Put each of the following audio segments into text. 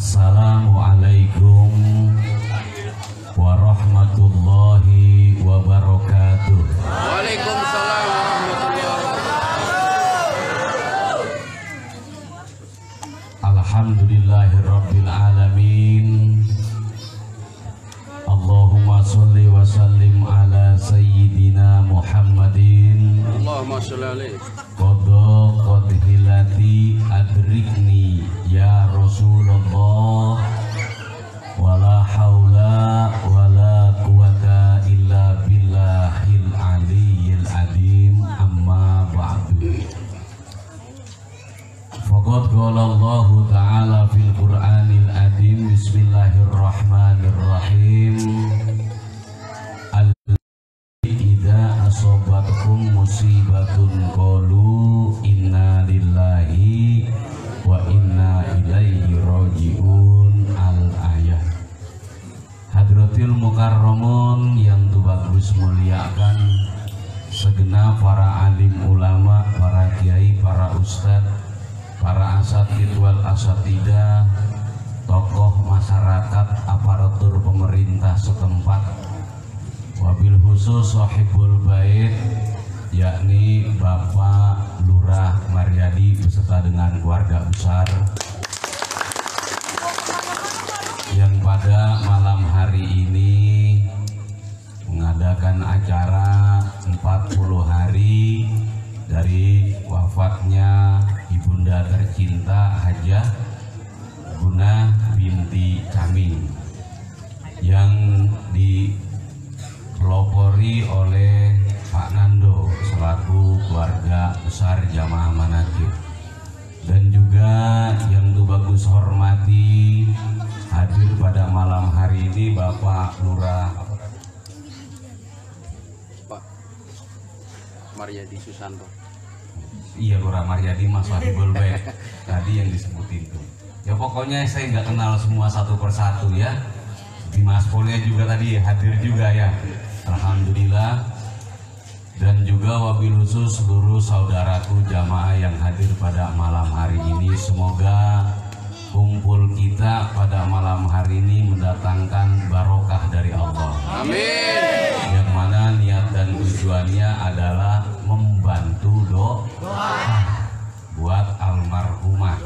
Assalamualaikum warahmatullahi wabarakatuh. Waalaikumsalam warahmatullahi wabarakatuh. Alhamdulillahirabbil alamin. Allahumma sholli wa sallim ala sayyidina Muhammadin. Allahumma sholli alaihi. Qadha qadhilati adrikni ya Rasulullah. Wala haula wala quwata illa billahil aliyyil azim. Amma ba'du. Faqad qala Allah ta'ala fil Qur'anil azim. Bismillahirrahmanirrahim. Idza asobatkum musibatun qalu inna lillahi wa inna ilaihi raji'un. Al-ayat. Hadratil mukarramun yang tuh bagus muliakan segenap para alim ulama, para kiai, para ustadz, para asatidz wal asatidah, tokoh masyarakat, aparatur pemerintah setempat, wabil khusus sahibul bait, yakni Bapak Lurah Maryadi beserta dengan keluarga besar yang pada malam hari ini mengadakan acara 40 hari dari wafatnya Ibunda tercinta Hajah Gunah binti Caming yang dipelopori oleh Pak Nando selaku keluarga besar Jamaah Manaqib, dan juga yang tuh bagus hormati hadir pada malam hari ini Bapak Lurah Pak Maryadi Susanto. Iya, Lurah Maryadi Mas Wahibul Bait tadi yang disebutin itu. Ya pokoknya saya nggak kenal semua satu persatu ya. Di Mas Polnya juga tadi hadir juga ya. Alhamdulillah. Dan juga wabil khusus seluruh saudaraku jamaah yang hadir pada malam hari ini. Semoga kumpul kita pada malam hari ini mendatangkan barokah dari Allah. Amin. Yang mana niat dan tujuannya adalah membantu doa buat almarhumah.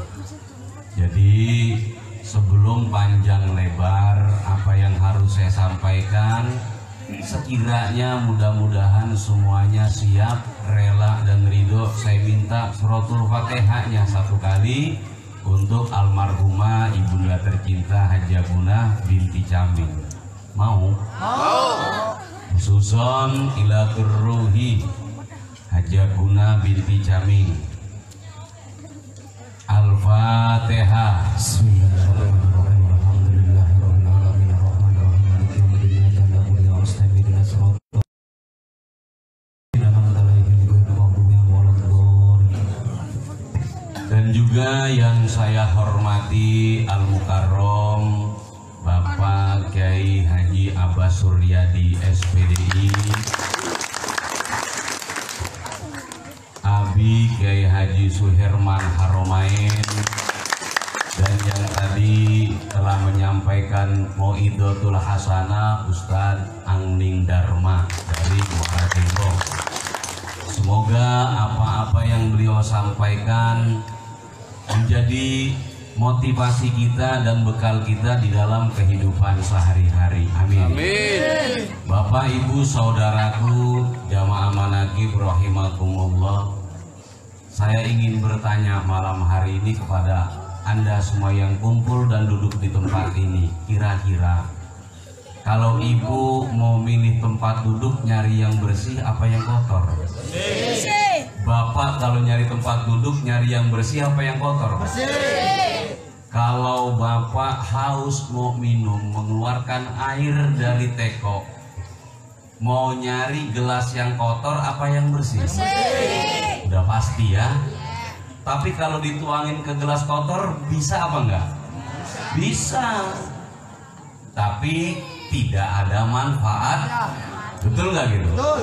Jadi sebelum panjang lebar apa yang harus saya sampaikan, sekiranya mudah-mudahan semuanya siap, rela dan ridho, saya minta suratul Fatihahnya satu kali untuk almarhumah Ibunda tercinta Hajah Gunah binti Caming. Mau? Mau. Khususon ila turruhi Hajah Gunah binti Caming. Al-Fatihah. Bismillahirrahmanirrahim. Alhamdulillahirabbil alamin arrahmanirrahim maliki yaumiddin iyyaka na'budu wa iyyaka nasta'in ihdinas siratal mustaqim. Dan juga yang saya hormati Al-Mukarrom Bapak Kiai Haji Abbas Suryadi SPDI, Abi Kiai Haji Suherman Haromain, dan yang tadi telah menyampaikan Mau'idotul Hasanah Ustadz Angning Dharma dari Muara Gembong. Semoga apa-apa yang beliau sampaikan menjadi motivasi kita dan bekal kita di dalam kehidupan sehari-hari. Amin. Amin. Bapak, Ibu, saudaraku Jamaah Manaqib rahimakumullah, saya ingin bertanya malam hari ini kepada Anda semua yang kumpul dan duduk di tempat ini. Kira-kira kalau Ibu mau milih tempat duduk, nyari yang bersih apa yang kotor? Bersih. Bapak kalau nyari tempat duduk, nyari yang bersih apa yang kotor? Bersih. Kalau Bapak haus mau minum, mengeluarkan air dari teko, mau nyari gelas yang kotor apa yang bersih? Bersih. Udah pasti ya. Tapi kalau dituangin ke gelas kotor bisa apa enggak? Bisa. Tapi tidak ada manfaat. Betul nggak gitu? Betul.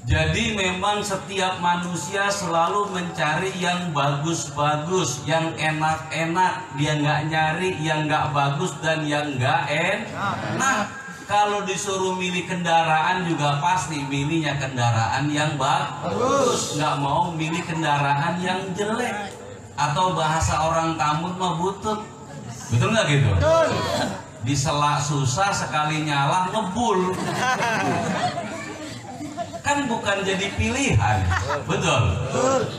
Jadi memang setiap manusia selalu mencari yang bagus-bagus, yang enak-enak. Dia nggak nyari yang nggak bagus dan yang nggak enak. Kalau disuruh milih kendaraan juga pasti milihnya kendaraan yang bagus, nggak mau milih kendaraan yang jelek. Atau bahasa orang Tambun mah butut, betul nggak gitu? Diselak susah sekali nyala ngebul. Kan bukan jadi pilihan, betul.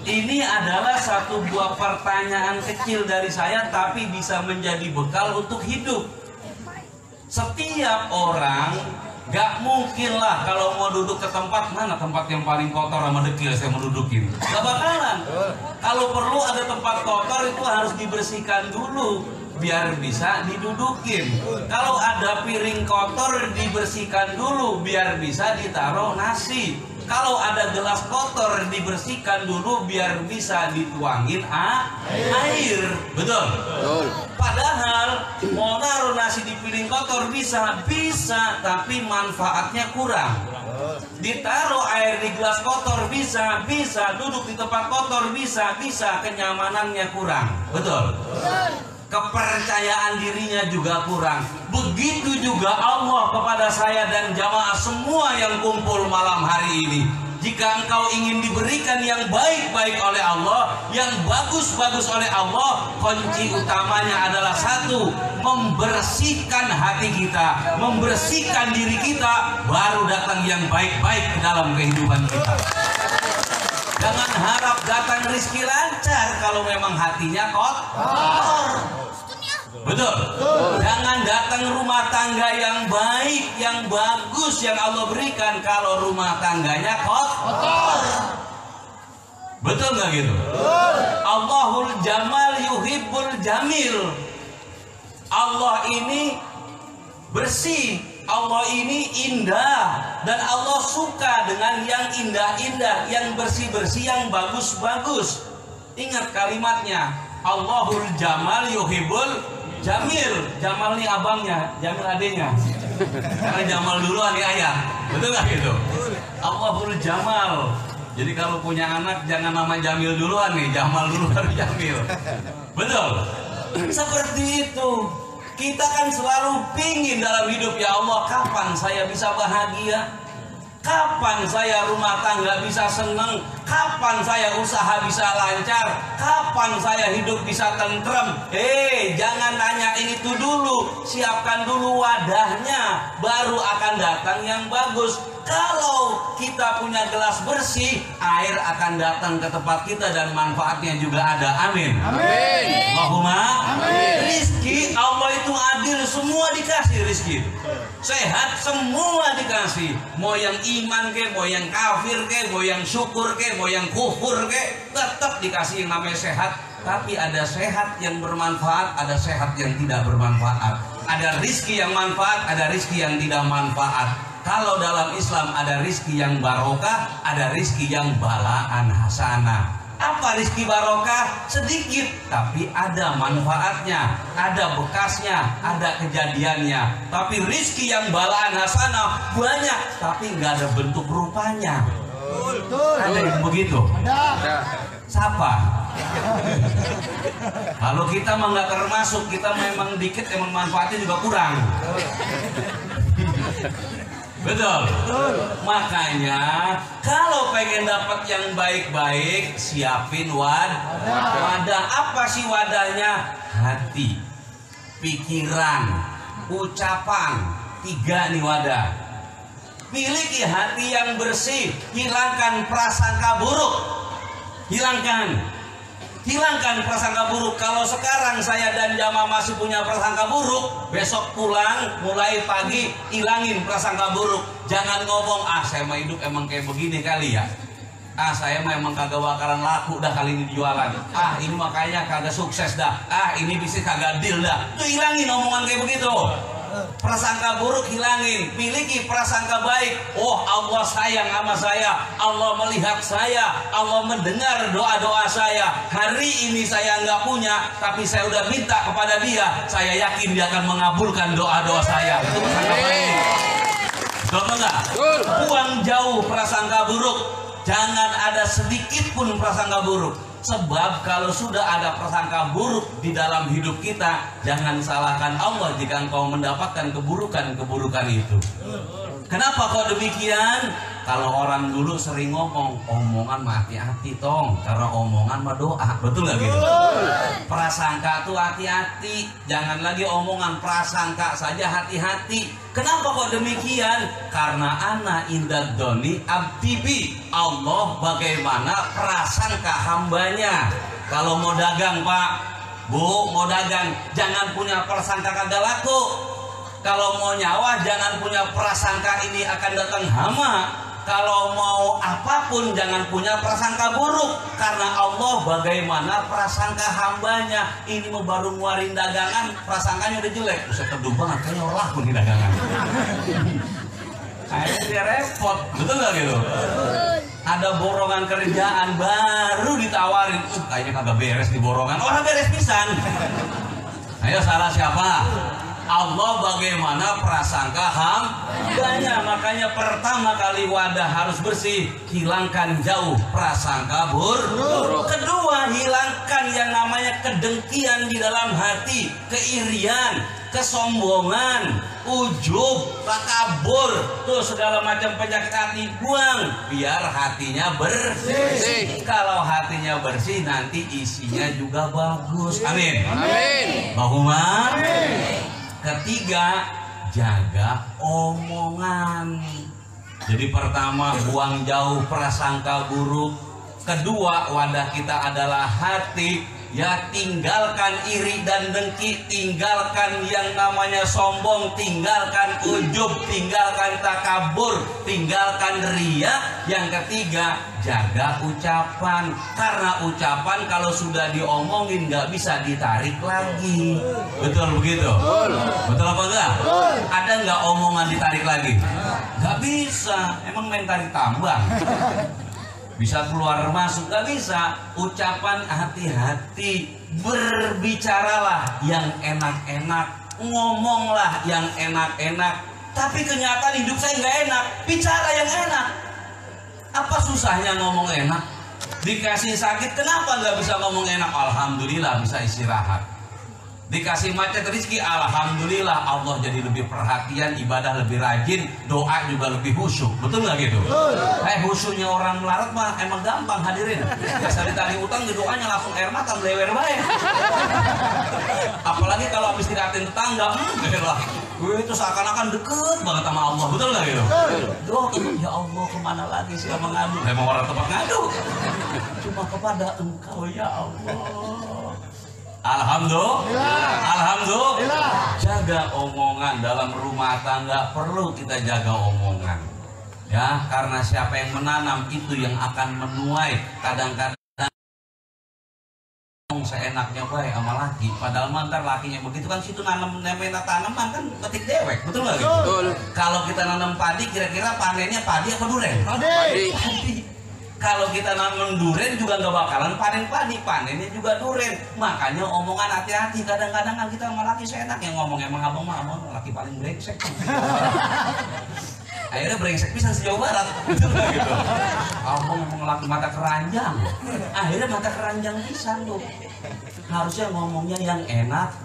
Ini adalah satu buah pertanyaan kecil dari saya, tapi bisa menjadi bekal untuk hidup. Setiap orang gak mungkin lah kalau mau duduk ke tempat mana tempat yang paling kotor sama dekil saya mau dudukin. Gak bakalan. Kalau perlu ada tempat kotor itu harus dibersihkan dulu biar bisa didudukin. Kalau ada piring kotor dibersihkan dulu biar bisa ditaruh nasi. Kalau ada gelas kotor dibersihkan dulu biar bisa dituangin air. Betul? Betul. Padahal mau naruh nasi di piring kotor bisa, tapi manfaatnya kurang. Ditaruh air di gelas kotor bisa, duduk di tempat kotor bisa, kenyamanannya kurang. Betul? Kepercayaan dirinya juga kurang. Begitu juga Allah kepada saya dan jamaah semua yang kumpul malam hari ini. Jika engkau ingin diberikan yang baik-baik oleh Allah, yang bagus-bagus oleh Allah, kunci utamanya adalah satu, membersihkan hati kita, membersihkan diri kita, baru datang yang baik-baik ke dalam kehidupan kita. Jangan harap datang rezeki lancar kalau memang hatinya kotor. Betul. Jangan datang rumah tangga yang baik, yang bagus yang Allah berikan kalau rumah tangganya kotor. Betul nggak gitu? Allahul Jamal yuhibbul jamil. Allah ini bersih, Allah ini indah, dan Allah suka dengan yang indah-indah, yang bersih-bersih, yang bagus-bagus. Ingat kalimatnya, Allahul Jamal yuhibbul jamil. Jamal nih abangnya, Jamil adenya. Karena Jamal duluan nih ayah. Betul gak gitu? Allahul Jamal. Jadi kalau punya anak jangan nama Jamil duluan nih, Jamal dulu baru Jamil. Betul? Seperti itu. Kita kan selalu pingin dalam hidup, ya Allah, kapan saya bisa bahagia? Kapan saya rumah tangga bisa senang? Kapan saya usaha bisa lancar? Kapan saya hidup bisa tentrem? Jangan nanya itu dulu. Siapkan dulu wadahnya, baru akan datang yang bagus. Kalau kita punya gelas bersih, air akan datang ke tempat kita dan manfaatnya juga ada. Amin. Amin. Allahumma Amin. rizki Allah itu adil, semua dikasih rizki. Sehat semua dikasih. Mau yang iman ke, mau yang kafir ke, mau yang syukur ke, mau yang kufur ke, tetap dikasih yang namanya sehat. Tapi ada sehat yang bermanfaat, ada sehat yang tidak bermanfaat. Ada rizki yang manfaat, ada rizki yang tidak manfaat. Kalau dalam Islam ada rizki yang barokah, ada rizki yang balaan hasanah. Apa rizki barokah? Sedikit, tapi ada manfaatnya, ada bekasnya, ada kejadiannya. Tapi rizki yang balaan hasanah banyak, tapi nggak ada bentuk rupanya. Ada yang begitu? Siapa? Kalau kita mah nggak termasuk, kita memang dikit, emang manfaatnya juga kurang. Betul. Makanya kalau pengen dapat yang baik-baik, siapin wadah. Apa sih wadahnya? Hati, pikiran, ucapan. 3 nih wadah. Miliki hati yang bersih, hilangkan prasangka buruk. Hilangkan prasangka buruk. Kalau sekarang saya dan jamaah masih punya prasangka buruk, besok pulang mulai pagi hilangin prasangka buruk. Jangan ngomong, saya mah hidup emang kayak begini kali ya. Saya mah emang kagak bakalan laku dah kali ini jualan. Ini makanya kagak sukses dah. Ini bisnis kagak deal dah. Tuh hilangin omongan kayak begitu. Prasangka buruk hilangin, miliki prasangka baik. Allah sayang sama saya, Allah melihat saya, Allah mendengar doa-doa saya. Hari ini saya nggak punya, tapi saya udah minta kepada Dia. Saya yakin Dia akan mengabulkan doa-doa saya. Itu prasangka baik. Betul apa enggak? Buang jauh prasangka buruk. Jangan ada sedikit pun prasangka buruk. Sebab kalau sudah ada prasangka buruk di dalam hidup kita, jangan salahkan Allah jika engkau mendapatkan keburukan-keburukan itu. Kenapa kok demikian? Kalau orang dulu sering ngomong, omongan mah hati-hati tong, karena omongan mah doa, betul nggak gitu? Prasangka tuh hati-hati, jangan lagi omongan, prasangka saja hati-hati. Kenapa kok demikian? Karena ana indad doni abdibi, Allah bagaimana prasangka hambanya. Kalau mau dagang Pak, Bu, mau dagang, jangan punya prasangka kagak laku. Kalau mau nyawa jangan punya prasangka ini akan datang hama. Kalau mau apapun jangan punya prasangka buruk, karena Allah bagaimana prasangka hambanya. Ini mau baru ngeluarin dagangan, prasangkanya udah jelek. Bisa teduh banget, kayaknya orang laku nih dagangan. Akhirnya dia repot, betul nggak gitu? Ada borongan kerjaan baru ditawarin, kayaknya kagak beres di borongan. Orang beres pisan. Ayo salah siapa? Allah bagaimana prasangka hambanya. Makanya pertama kali wadah harus bersih, hilangkan jauh prasangka buruk. Kedua, hilangkan yang namanya kedengkian di dalam hati, keirian, kesombongan, ujub, takabur, tuh segala macam penyakit hati buang, biar hatinya bersih. Kalau hatinya bersih, nanti isinya juga bagus. Amin. Amin. Allahumma. Ketiga, jaga omongan. Jadi pertama, buang jauh prasangka buruk. Kedua, wadah kita adalah hati. Ya, tinggalkan iri dan dengki, tinggalkan yang namanya sombong, tinggalkan ujub, tinggalkan takabur, tinggalkan ria. Yang ketiga, jaga ucapan. Karena ucapan kalau sudah diomongin nggak bisa ditarik lagi. Betul begitu? Betul apa enggak? Ada nggak omongan ditarik lagi? Nggak bisa. Emang main tarik tambang? Bisa keluar masuk, nggak bisa. Ucapan hati-hati, berbicaralah yang enak-enak, ngomonglah yang enak-enak. Tapi kenyataan hidup saya nggak enak, bicara yang enak. Apa susahnya ngomong enak? Dikasih sakit, kenapa nggak bisa ngomong enak? Alhamdulillah bisa istirahat. Dikasih macet rezeki, alhamdulillah Allah jadi lebih perhatian, ibadah lebih rajin, doa juga lebih khusyuk. Betul nggak gitu? Khusyuknya orang melarat mah emang gampang hadirin. Biasa ditagih utang, di doanya langsung air mata melewer baik. Apalagi kalau habis dikatain tetangga, itu seakan-akan deket banget sama Allah. Betul nggak gitu? Doa, ya Allah kemana lagi sih mengadu? Memang orang tempat ngadu. Cuma kepada Engkau ya Allah. Alhamdulillah. Alhamdulillah. Jaga omongan dalam rumah tangga, perlu kita jaga omongan. Ya, karena siapa yang menanam itu yang akan menuai. Kadang-kadang seenaknya baik sama laki, padahal mantar lakinya begitu kan, situ nanam namanya tanaman kan petik dewek, betul nggak gitu? Betul. Kalau kita nanam padi, kira-kira panennya padi apa duren? Padi. Kalau kita nanam duren juga nggak bakalan panen padi, panennya juga duren. Makanya omongan hati-hati. Kadang-kadang kan kita sama laki seenak yang ngomong, emang abang mah laki paling brengsek. Akhirnya brengsek pisan sejauh barat, betul nggak gitu? Abang ngomong laki mata keranjang, akhirnya mata keranjang pisan tuh. Harusnya ngomongnya yang enak.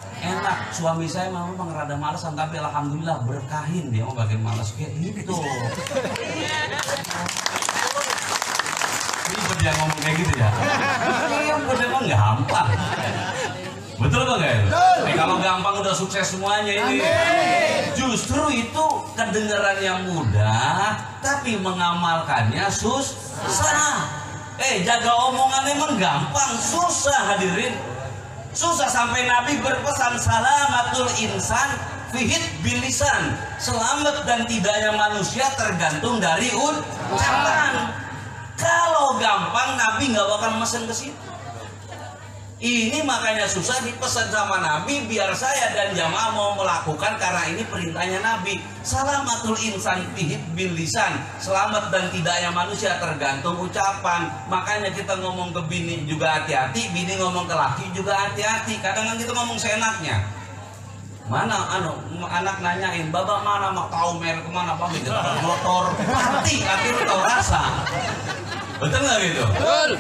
Suami saya memang rada malesan, tapi alhamdulillah berkahin dia mau bagian males kayak gitu. Ribet dia ngomong kayak gitu ya. Iya, memang gampang. Betul apa enggak itu? Kalau gampang udah sukses semuanya ini. Justru itu kedengarannya mudah, tapi mengamalkannya susah. Jaga omongan emang gampang, susah hadirin. Susah sampai Nabi berpesan salamatul insan fihit bilisan. Selamat dan tidaknya manusia tergantung dari ucapan. Kalau gampang Nabi nggak bakal mesen ke situ. Ini makanya susah dipesan sama Nabi biar saya dan jamaah mau melakukan, karena ini perintahnya Nabi. Salamatul insan fihit bil lisan. Selamat dan tidaknya manusia tergantung ucapan. Makanya kita ngomong ke bini juga hati-hati, bini ngomong ke laki juga hati-hati. Kadang-kadang kita ngomong seenaknya. Mana anak nanyain, "Baba mana mau tahu merek kemana Bang?" Gitu. Motor mati, tapi lu tahu rasa. Betul nggak gitu? Betul.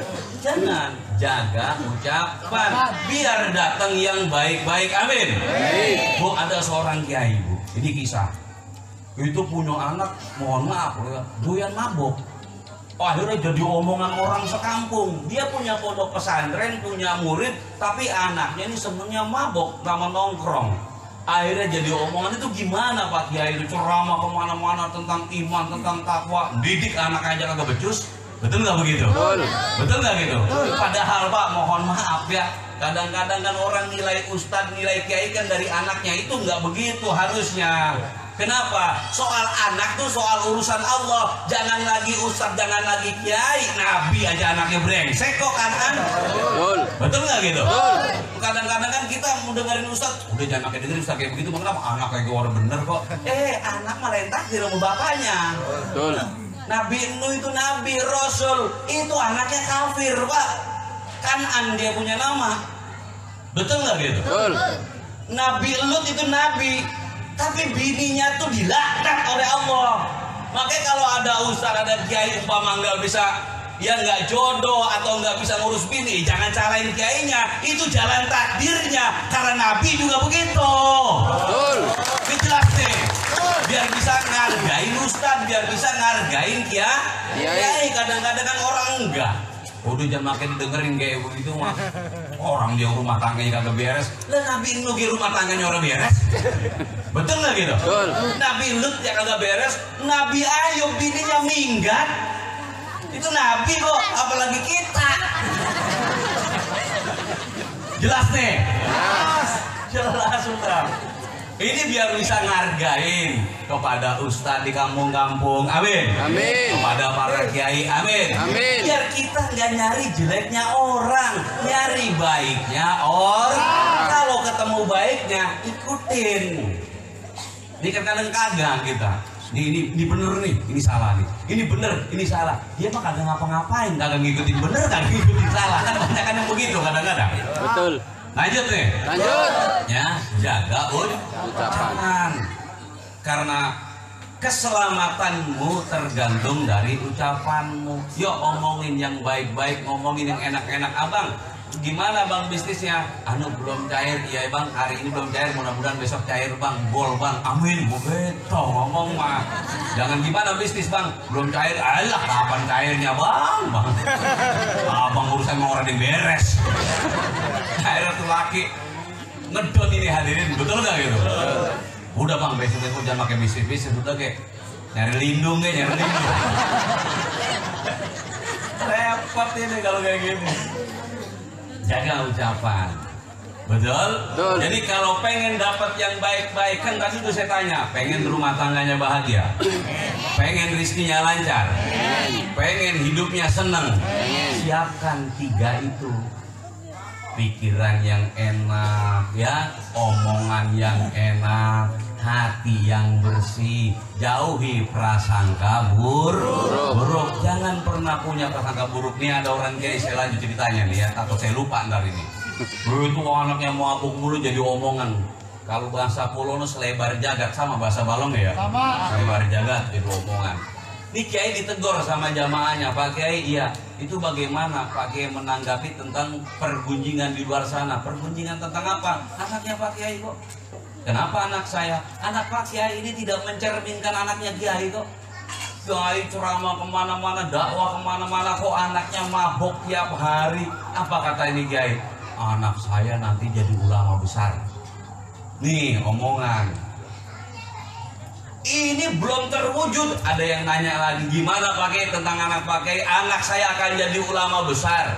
Jangan, jaga ucapan biar datang yang baik-baik. Amin. Bu, ada seorang kiai, Bu. Ini kisah. Itu punya anak, mohon maaf ya, doyan mabok. Akhirnya jadi omongan orang sekampung. Dia punya pondok pesantren, punya murid, tapi anaknya ini senengnya mabok sama nongkrong. Akhirnya jadi omongan itu gimana Pak Kiai itu ceramah kemana-mana tentang iman, tentang takwa, didik anak aja kagak becus. Betul nggak begitu? Betul. Betul nggak gitu? Padahal Pak, mohon maaf ya, kadang-kadang kan orang nilai ustadz, nilai kiai kan dari anaknya, itu nggak begitu harusnya. Kenapa? Soal anak tuh soal urusan Allah. Jangan lagi ustadz, jangan lagi kiai, nabi aja anaknya brengsek kok kan? Betul. Betul nggak gitu? Betul. Kadang-kadang kan kita mau dengerin ustadz, udah jangan pakai dengerin ustadz kayak begitu, kenapa? Anak kayak orang bener kok. Anak malah takdir sama bapaknya. Betul. Nabi Nuh itu nabi, rasul, itu anaknya kafir Pak. Kanan dia punya nama. Betul nggak gitu? Betul. Nabi Lut itu nabi, tapi bininya tuh dilaknat oleh Allah. Makanya kalau ada ustaz, ada kiai umpama nggak bisa, ya nggak jodoh atau nggak bisa ngurus bini, jangan carain kiainya, itu jalan takdirnya. Karena nabi juga begitu. Betul. Ini jelas nih. Biar bisa ngargain ustaz, biar bisa ngargain kiai. Kadang-kadang kan orang enggak. Udah jangan makin dengerin kayak begitu mah. Orang dia rumah tangganya kagak beres. Lah Nabi Nuh rumah tangganya orang beres. Betul nggak gitu? Betul. Nabi Lut ya kagak beres. Nabi Ayub bininya minggat. Itu Nabi kok, apalagi kita. Jelas nih? Jelas sudah. Ini biar bisa ngargain kepada ustadz di kampung-kampung, amin. Amin. Kepada para kiai, amin. Amin. Biar kita nggak nyari jeleknya orang, nyari baiknya orang. Kalau ketemu baiknya, ikutin. Ini kadang-kadang kagak kita. Ini bener nih, ini salah nih. Ini bener, ini salah. Dia mah kagak ngapa-ngapain, kagak ngikutin bener, kagak ngikutin salah. Kan banyak kan yang begitu kadang-kadang. Betul. Lanjut nih. Lanjut. Ya, jaga ucapan. Karena keselamatanmu tergantung dari ucapanmu. Yuk omongin yang baik-baik, ngomongin yang enak-enak. Abang, gimana bang bisnisnya? Anu belum cair, iya bang, hari ini belum cair, mudah-mudahan besok cair bang. Bol bang, amin. Begitu ngomong mah. Jangan gimana bisnis bang, belum cair. Alah, kapan cairnya bang? Abang urusan mau orang yang beres. Akhirnya tuh laki ngedon ini hadirin, betul nggak gitu? Udah bang, besok jangan pakai bisnis, udah kayak nyari lindung deh, nyari lindung. Repot ini kalau kayak gini. Jaga ucapan, betul? Betul. Jadi kalau pengen dapat yang baik-baik, kan tadi tuh saya tanya, pengen rumah tangganya bahagia, pengen rizkinya lancar, pengen hidupnya seneng, siapkan 3 itu. Pikiran yang enak, ya, omongan yang enak, hati yang bersih, jauhi prasangka buruk. Jangan pernah punya prasangka buruk. Nih ada orang kiai, saya lanjut ceritanya nih ya, atau saya lupa ntar ini. Itu anaknya mabuk mulu jadi omongan. Kalau bahasa Polono selebar jagat, sama bahasa Balong ya? Sama. Selebar jagat jadi omongan. Ini kiai ditegur sama jamaahnya, Pak Kiai, iya, itu bagaimana Pak Kiai menanggapi tentang pergunjingan di luar sana? Pergunjingan tentang apa? Anaknya Pak Kiai kok. Kenapa anak saya? Anak Pak Kiai ini tidak mencerminkan anaknya Kiai kok. Kiai ceramah kemana-mana, dakwah kemana-mana, kok anaknya mabok tiap hari. Apa kata ini Kiai? Anak saya nanti jadi ulama besar. Nih omongan. Ini belum terwujud. Ada yang nanya lagi, gimana Pak Kiai tentang anak Pak Kiai? Anak saya akan jadi ulama besar.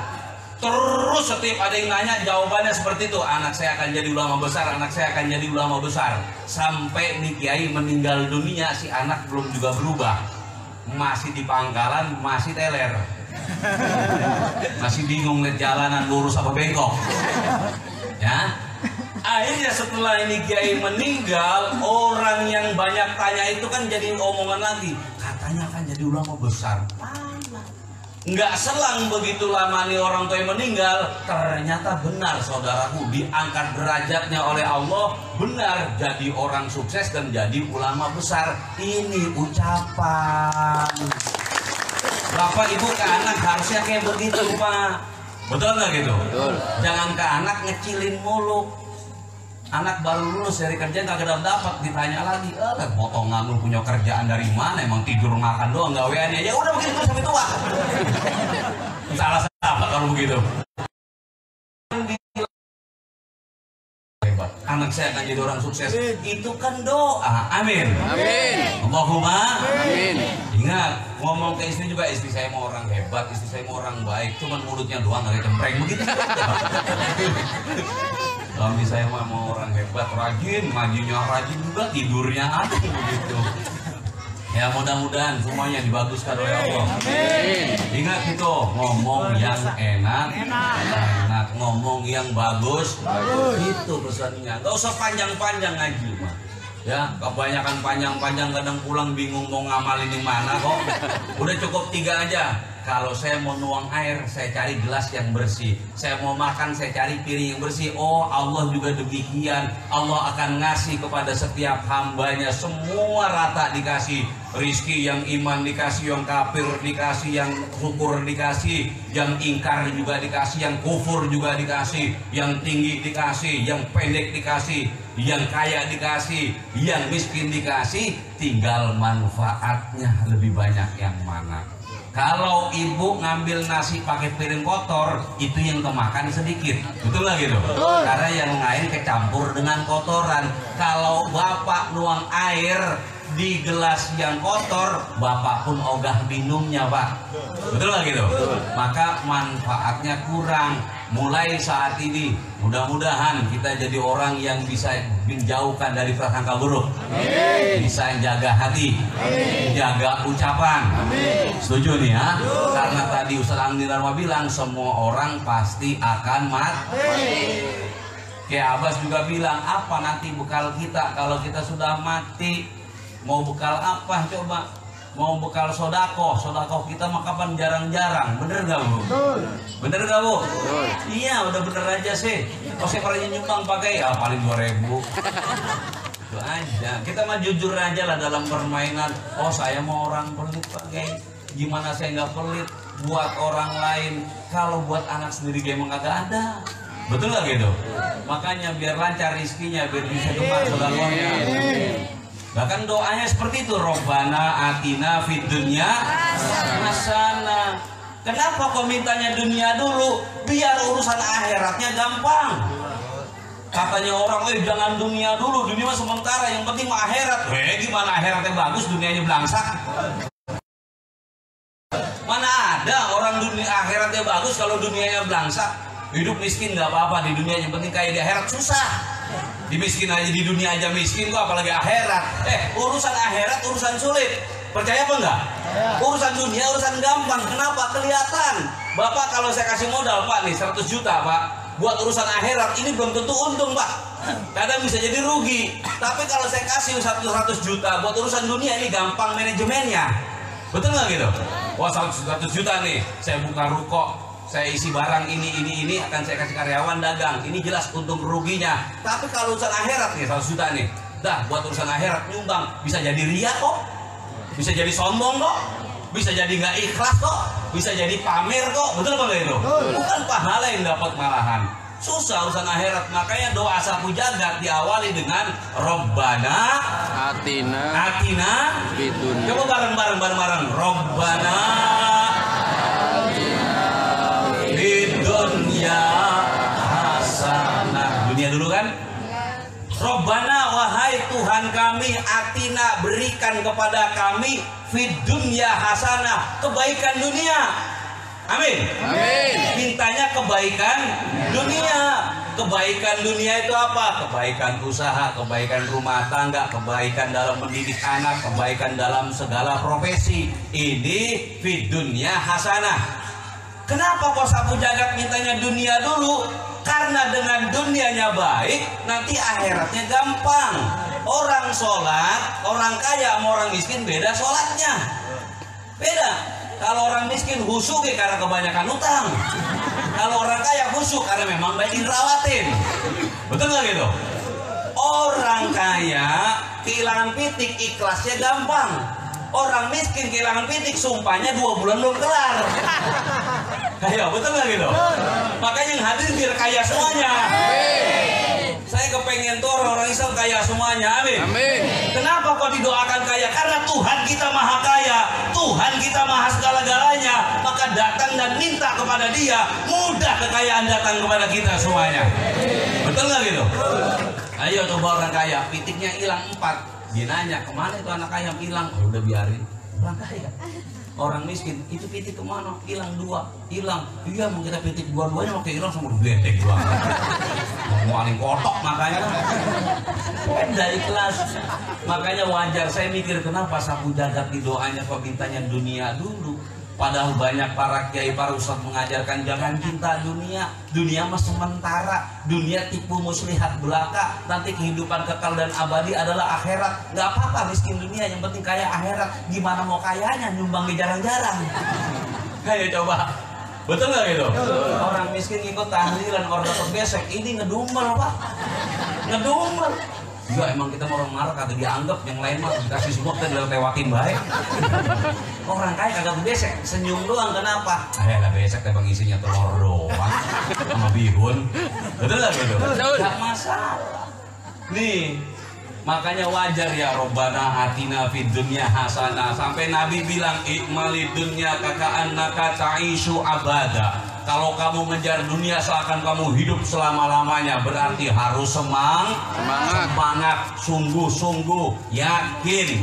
Terus setiap ada yang nanya, jawabannya seperti itu. Anak saya akan jadi ulama besar, anak saya akan jadi ulama besar. Sampai nih Kiai meninggal dunia, si anak belum juga berubah. Masih di pangkalan, masih teler. Masih bingung lihat jalanan lurus apa bengkok. Ya. Akhirnya setelah ini Kiai meninggal, orang yang banyak tanya itu kan jadi omongan lagi. Katanya akan jadi ulama besar. Mana? Nggak selang begitu lama nih orang tua yang meninggal, ternyata benar saudaraku, diangkat derajatnya oleh Allah, benar jadi orang sukses dan jadi ulama besar. Ini ucapan Bapak Ibu ke anak harusnya kayak begitu, Pak. Betul nggak gitu? Betul. Jangan ke anak ngecilin mulu. Anak baru lulus dari kerjaan kagak dapat, ditanya lagi, potongan lu punya kerjaan dari mana? Emang tidur makan doang, gaweannya ya udah begitu sampai tua. Salah apa kalau begitu? Hebat. Anak saya akan jadi orang sukses. Itu kan doa. Amin. Amin. Allahumma Amin. Ingat, ngomong ke istri juga, istri saya mau orang hebat, istri saya mau orang baik, cuman mulutnya doang nggak cempreng begitu. Suami saya mau orang hebat, rajin, ngajinya rajin juga, tidurnya aja begitu. Ya mudah-mudahan semuanya dibaguskan oleh Allah. Amin. Ingat itu, ngomong yang enak, ngomong yang bagus. Itu pesannya. Gak usah panjang-panjang ngaji, mah. Ya, kebanyakan panjang-panjang kadang pulang bingung mau ngamalin di mana kok. Udah cukup 3 aja. Kalau saya mau nuang air, saya cari gelas yang bersih. Saya mau makan, saya cari piring yang bersih. Oh, Allah juga demikian. Allah akan ngasih kepada setiap hambanya. Semua rata dikasih. Rizki yang iman dikasih, yang kafir dikasih, yang syukur dikasih, yang ingkar juga dikasih, yang kufur juga dikasih, yang tinggi dikasih, yang pendek dikasih, yang kaya dikasih, yang miskin dikasih. Tinggal manfaatnya lebih banyak yang mana. Kalau ibu ngambil nasi pakai piring kotor, itu yang kemakan sedikit. Betul lah gitu? Karena yang lain kecampur dengan kotoran. Kalau bapak nuang air di gelas yang kotor, bapak pun ogah minumnya, Pak. Betul lah gitu? Maka manfaatnya kurang. Mulai saat ini, mudah-mudahan kita jadi orang yang bisa menjauhkan dari prasangka buruk. Bisa jaga hati, jaga ucapan. Setuju nih ya? Karena tadi Ustaz Angdi Darma bilang semua orang pasti akan mati. Kayak Abbas juga bilang, apa nanti bekal kita kalau kita sudah mati? Mau bekal apa coba? Mau bekal sodako kita mah kapan jarang-jarang. Bener gak Bu? Bener gak Bu? Iya udah bener aja sih. Kalau saya pernah nyumbang pakai ya paling 2.000. Itu aja. Kita mah jujur aja lah dalam permainan. Oh saya mau orang pelit pakai. Gimana saya nggak pelit buat orang lain? Kalau buat anak sendiri emang kagak ada. Betul gak gitu? Makanya biar lancar rizkinya, biar bisa gemar sodalwanya. Bahkan doanya seperti itu, Robbana atina fid dunya hasanah. Kenapa kok mintanya dunia dulu? Biar urusan akhiratnya gampang. Katanya orang, jangan dunia dulu, dunia mah sementara, yang penting mah akhirat. Gimana akhiratnya bagus, dunianya belangsak? Mana ada orang dunia akhiratnya bagus kalau dunianya belangsak? Hidup miskin nggak apa-apa di dunia, yang penting kaya di akhirat susah. Di miskin aja, di dunia aja miskin kok, apalagi akhirat. Urusan akhirat urusan sulit. Percaya apa enggak? Urusan dunia urusan gampang. Kenapa? Kelihatan. Bapak kalau saya kasih modal Pak nih 100 juta Pak, buat urusan akhirat ini belum tentu untung Pak. Kadang bisa jadi rugi. Tapi kalau saya kasih 100 juta buat urusan dunia ini gampang manajemennya. Betul nggak gitu? Wah 100 juta nih, saya buka ruko, saya isi barang ini akan saya kasih karyawan dagang. Ini jelas untung ruginya. Tapi kalau urusan akhirat nih 100 juta nih, dah buat urusan akhirat nyumbang bisa jadi ria kok, bisa jadi sombong kok, bisa jadi nggak ikhlas kok, bisa jadi pamer kok. Betul apa itu? Bukan pahala yang dapat malahan. Susah urusan akhirat. Makanya doa sapu jagat diawali dengan Robbana atina Bidun. Coba bareng. Robbana dunia hasanah. Dunia dulu kan? Robbana, wahai Tuhan kami, atina, berikan kepada kami fid dunya hasanah, kebaikan dunia. Amin. Mintanya kebaikan dunia. Kebaikan dunia itu apa? Kebaikan usaha, kebaikan rumah tangga, kebaikan dalam mendidik anak, kebaikan dalam segala profesi. Ini fid dunya hasanah. Kenapa kok sapu jagat mintanya dunia dulu? Karena dengan dunianya baik, nanti akhiratnya gampang. Orang sholat, orang kaya sama orang miskin beda sholatnya. Beda. Kalau orang miskin khusyuk karena kebanyakan utang. Kalau orang kaya khusyuk karena memang baik dirawatin. Betul nggak gitu? Orang kaya kehilangan pitik ikhlasnya gampang. Orang miskin kehilangan pitik sumpahnya 2 bulan belum kelar. Kaya betul nggak gitu? Makanya yang hadir biar kaya semuanya. Saya kepengen tuh orang-orang Islam kaya semuanya, amin. Amin. Kenapa kok didoakan kaya? Karena Tuhan kita maha kaya, Tuhan kita maha segala-galanya. Maka datang dan minta kepada Dia, mudah kekayaan datang kepada kita semuanya. Betul nggak gitu? Ayo coba orang kaya, pitiknya hilang 4. Dia nanya, kemana itu anak ayam hilang? Oh, udah biarin. Orang kaya. Orang miskin, itu pitik kemana? Hilang 2, hilang. Iya, mau kita pitik dua-duanya, mau hilang sama bledek doang. Mau paling kotok makanya. Dari kelas. Makanya wajar saya mikir kenapa sapu jagat di doanya kok mintanya dunia dulu. Padahal banyak para kiai, para ustadz mengajarkan jangan cinta dunia. Dunia mah sementara. Dunia tipu muslihat belaka. Nanti kehidupan kekal dan abadi adalah akhirat. Gak apa-apa miskin dunia, yang penting kaya akhirat. Gimana mau kayanya, nyumbangnya jarang-jarang. Ayo coba. Betul gak gitu? Orang miskin ikut tahlilan, orang dapat besek. Ini ngedumel pak. Ngedumel. Ya emang kita orang marah kagak dianggap, yang lain mah dikasih semua kita lewatin baik. Orang kaya kagak besek, senyum doang. Kenapa? Lah besek tapi isinya telur doang sama bihun. Betul gak betul? Gak masalah. Nih, makanya wajar ya Robbana atina fid dunya hasanah. Sampai Nabi bilang ikmali dunya kaka'annaka ta'ishu abada. Kalau kamu mengejar dunia seakan kamu hidup selama-lamanya, berarti harus semangat, sungguh-sungguh, yakin.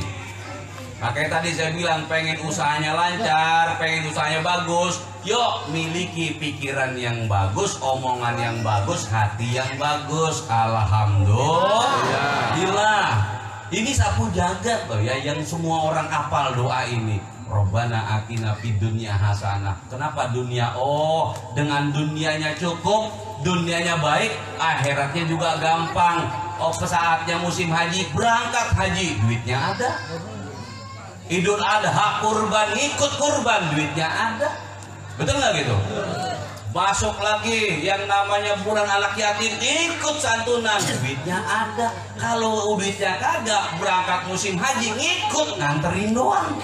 Makanya tadi saya bilang pengen usahanya lancar, pengen usahanya bagus. Yuk miliki pikiran yang bagus, omongan yang bagus, hati yang bagus. Alhamdulillah. Ini sapu jagat loh ya, yang semua orang hafal doa ini. Robbana atina fid dunya hasanah. Kenapa dunia? Oh, dengan dunianya cukup, dunianya baik, akhiratnya juga gampang. Oh, saatnya musim haji, berangkat haji, duitnya ada. Idul Adha kurban, ikut kurban, duitnya ada. Betul nggak gitu? Masuk lagi yang namanya bulan anak yatim, ikut santunan, duitnya ada. Kalau duitnya kagak, berangkat musim haji, ngikut nganterin doang.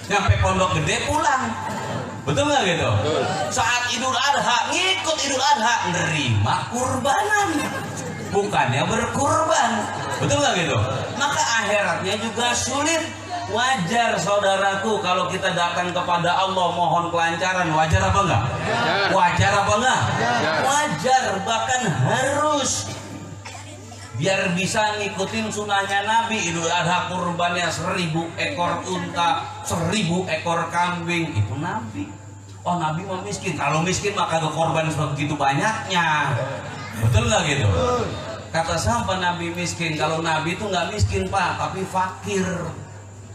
Nyampe Pondok Gede pulang. Betul nggak gitu? Saat Idul Adha, ngikut Idul Adha, nerima kurbanan, bukannya berkurban. Betul nggak gitu? Maka akhiratnya juga sulit. Wajar saudaraku kalau kita datang kepada Allah mohon kelancaran. Wajar apa enggak? Wajar apa enggak? Wajar, bahkan harus. Biar bisa ngikutin sunnahnya Nabi. Idul Adha kurbannya 1000 ekor unta, 1000 ekor kambing. Itu Nabi. Oh Nabi mau miskin. Kalau miskin maka kagak korban sebegitu banyaknya. Betul nggak gitu? Kata siapa Nabi miskin? Kalau Nabi itu nggak miskin pak, tapi fakir.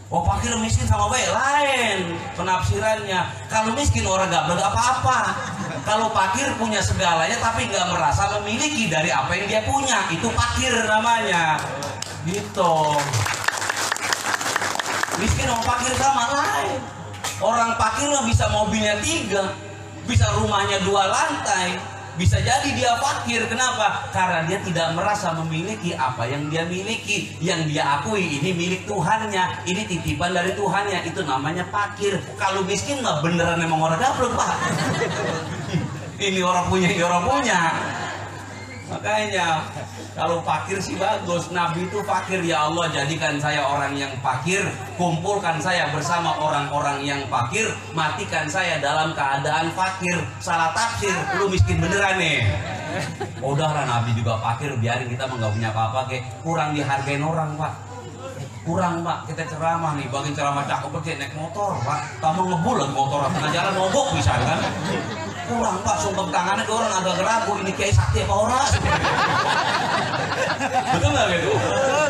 Oh fakir miskin sama baik lain penafsirannya. Kalau miskin orang gak berada apa-apa. Kalau fakir punya segalanya tapi gak merasa memiliki dari apa yang dia punya, itu fakir namanya. Gitu. Miskin sama fakir sama lain. Orang fakir bisa mobilnya 3, bisa rumahnya 2 lantai. Bisa jadi dia fakir. Kenapa? Karena dia tidak merasa memiliki apa yang dia miliki. Yang dia akui ini milik Tuhannya, ini titipan dari Tuhannya. Itu namanya fakir. Kalau miskin mah beneran emang orang gablek pak. Ini orang punya, ini orang punya. Makanya kalau fakir sih bagus. Nabi itu fakir. Ya Allah jadikan saya orang yang fakir, kumpulkan saya bersama orang-orang yang fakir, matikan saya dalam keadaan fakir. Salah tafsir, lu miskin beneran nih. Udahlah Nabi juga fakir, biarin kita mah nggak punya apa-apa, kayak kurang dihargain orang pak. Kurang pak, kita ceramah nih, bagian ceramah cakep kayak naik motor pak, kamu ngebul motor tengah jalan mogok bisa kan? Kurang pak, sumpah tangannya ke orang agak ragu, ini kayak sakti apa orang? Betul nggak gitu?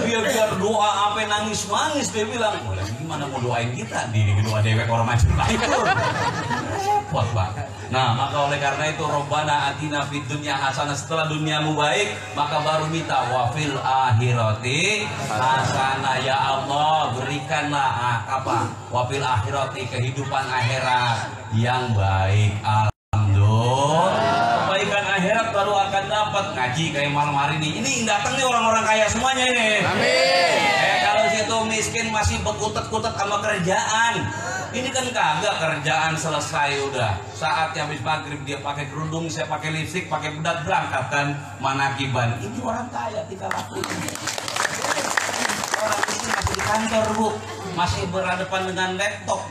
Biar doa sampai nangis-nangis dia bilang, boleh gimana mau doain kita di kedua dewek orang macam lain? Repot Pak. Nah maka oleh karena itu Robbana atina fid dunya hasanah, setelah duniamu baik maka baru minta wafil akhirati hasanah, ya Allah berikanlah apa wafil akhirati, kehidupan akhirat yang baik. Alhamdulillah, kebaikan akhirat baru akan dapat. Ngaji kayak malam hari ini datang nih orang-orang kaya semuanya ini. Amin. Kalau situ miskin masih berkutat-kutat sama kerjaan. Ini kan kagak, kerjaan selesai udah. Saatnya habis maghrib dia pakai kerudung, saya pakai lipstik, pakai bedak, berangkat kan manakiban. Ini orang kaya kita lakukan. Orang miskin masih di kantor Bu, masih berhadapan dengan laptop,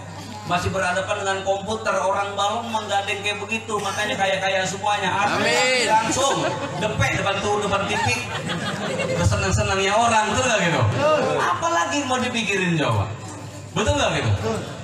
masih berhadapan dengan komputer. Orang balong menggandeng kayak begitu, makanya kaya-kaya semuanya. Amin. Langsung depek depan TV. Kesenang-senangnya orang, betul gak gitu? Apalagi mau dipikirin coba, betul gak gitu?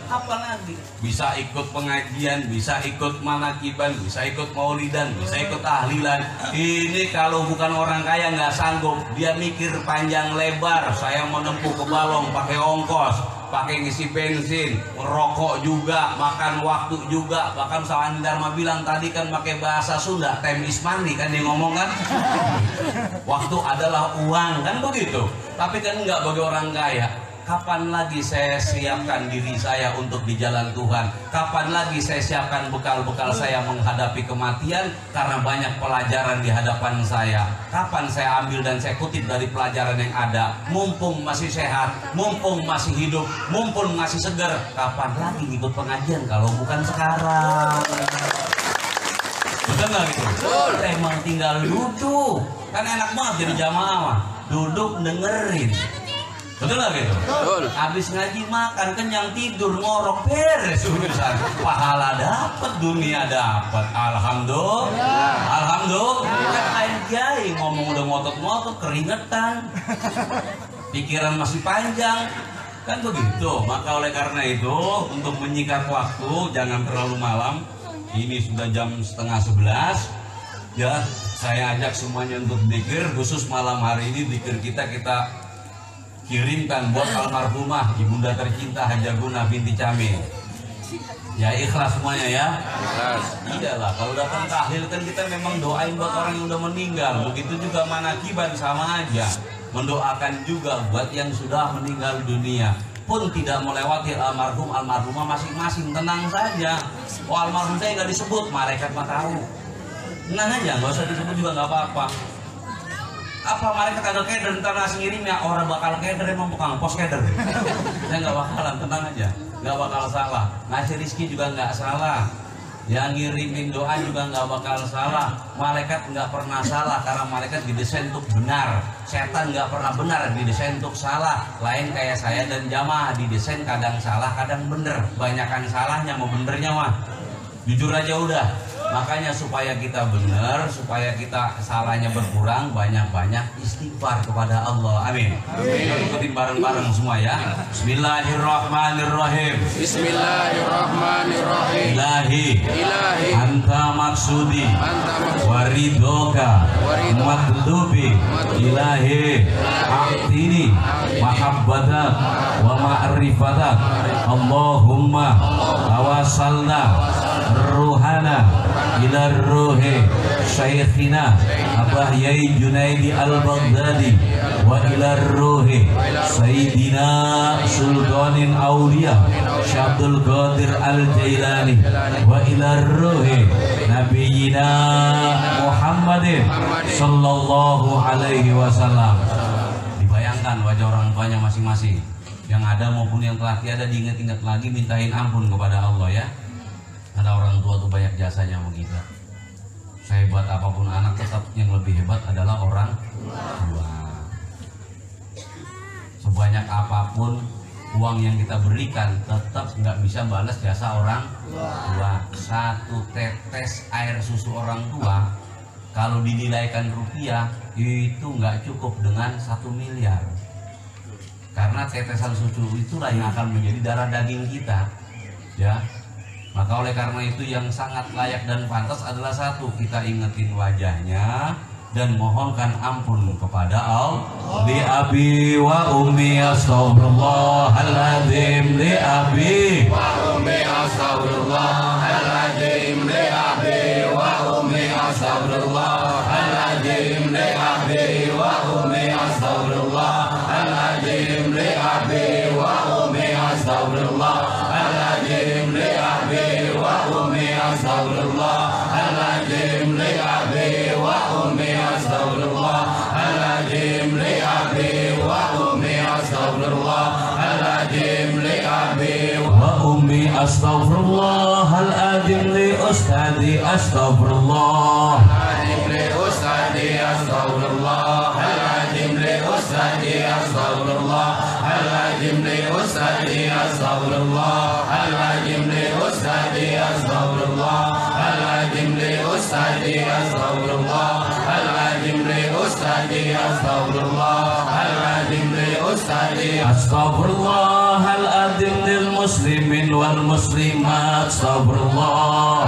Apalagi bisa ikut pengajian, bisa ikut manakiban, bisa ikut maulidan, bisa ikut tahlilan. Ini kalau bukan orang kaya nggak sanggup. Dia mikir panjang lebar. Saya menempuh ke Balong pakai ongkos, pakai ngisi bensin, merokok juga, makan waktu juga. Bahkan Sawan Dharma bilang tadi kan pakai bahasa Sunda, time is money kan dia ngomong kan. Waktu adalah uang kan begitu. Tapi kan nggak bagi orang kaya. Kapan lagi saya siapkan diri saya untuk di jalan Tuhan? Kapan lagi saya siapkan bekal-bekal saya menghadapi kematian? Karena banyak pelajaran di hadapan saya. Kapan saya ambil dan saya kutip dari pelajaran yang ada? Mumpung masih sehat, mumpung masih hidup, mumpung masih segar. Kapan lagi ikut pengajian kalau bukan sekarang? Betul nggak gitu? Emang tinggal duduk. Kan enak banget jadi jamaah mah. Duduk dengerin. Betul nggak gitu? Betul. Habis ngaji makan kenyang tidur ngorok beres urusan. Pahala dapat, dunia dapat. Alhamdulillah. Alhamdulillah. Kan lain kiai ngomong udah ngotot-ngotot keringetan. Pikiran masih panjang. Kan begitu. Maka oleh karena itu untuk menyingkat waktu jangan terlalu malam. Ini sudah jam 10:30. Ya, saya ajak semuanya untuk dzikir, khusus malam hari ini dzikir kita kirimkan buat almarhumah ibunda tercinta Hajaguna binti Camil. Ya ikhlas semuanya ya. Ikhlas. Iyalah, kalau datang tahlil kan kita memang doain buat orang yang udah meninggal. Begitu juga manakiban sama aja. Mendoakan juga buat yang sudah meninggal dunia. Pun tidak melewati almarhumah masing-masing. Tenang saja. Oh almarhum saya nggak disebut, malaikat mah tahu. Tenang aja, nggak usah disebut juga nggak apa-apa. Apa mereka kagak keder, ntar ngasih ngirimnya orang bakal keder, emang bukan pos keder. Saya nggak bakalan, tenang aja, nggak bakal salah. Ngasih rizki juga nggak salah, yang ngirimin doa juga nggak bakal salah. Malaikat nggak pernah salah karena malaikat didesain untuk benar. Setan nggak pernah benar, didesain untuk salah. Lain kayak saya dan jamaah, didesain kadang salah kadang bener. Banyakan salahnya mau benernya mah jujur aja udah. Makanya supaya kita benar, supaya kita salahnya berkurang, banyak-banyak istighfar kepada Allah. Amin. Kita ikutin bareng-bareng semua ya. Bismillahirrahmanirrahim. Bismillahirrahmanirrahim. Ilahi, Ilahi. anta maksudi, Anta maksudi. waridoka, matlubi, ilahi, aktini, mahabbatak, wa ma'rifatak. Allahumma tawasalna ruhana ila ruhi syaikhina Abah Yai Junaidi Al-Baghdadi wa ila ruhi Sayyidina Sultanin Aulia Syabdul Qadir Al-Jailani wa ila ruhi Nabiyina Muhammadin sallallahu alaihi wasallam. Dibayangkan wajah orang tuanya masing-masing, yang ada maupun yang telah tiada, diingat-ingat lagi, mintain ampun kepada Allah ya. Ada orang tua tuh banyak jasanya sama kita. Sehebat apapun anak, tetap yang lebih hebat adalah orang tua. Sebanyak apapun uang yang kita berikan, tetap nggak bisa balas jasa orang tua. Satu tetes air susu orang tua, kalau dinilaikan rupiah, itu nggak cukup dengan 1 miliar. Karena tetesan susu itulah yang akan menjadi darah daging kita, ya. Maka oleh karena itu yang sangat layak dan pantas adalah satu, kita ingetin wajahnya, dan mohonkan ampun kepada Allah. Li abi wa ummi astaghfirullahaladzim. Li abi wa ummi astaghfirullahaladzim. Li abi wa ummi astaghfirullahaladzim. Li abi wa ummi astaghfirullahaladzim. Li abi wa ummi astaghfirullahaladzim. Li abi wa ummi astaghfirullahaladzim. Li abi wa ummi astaghfirullahaladzim. Li abi wa ummi astaghfirullahaladzim. Li abi wa ummi astaghfirullahaladzim. Li ustadi astaghfirullah. li ustadi astaghfirullahaladzim. Li ustadi astaghfirullahaladzim. Li ustadi astaghfirullahaladzim. Li ustadi astaghfirullahaladzim. Li ustadi astaghfirullahaladzim. Li ustadi astaghfirullahaladzim. Li ustadi Astaghfirullahaladzim lil muslimin wal muslimat. Astaghfirullah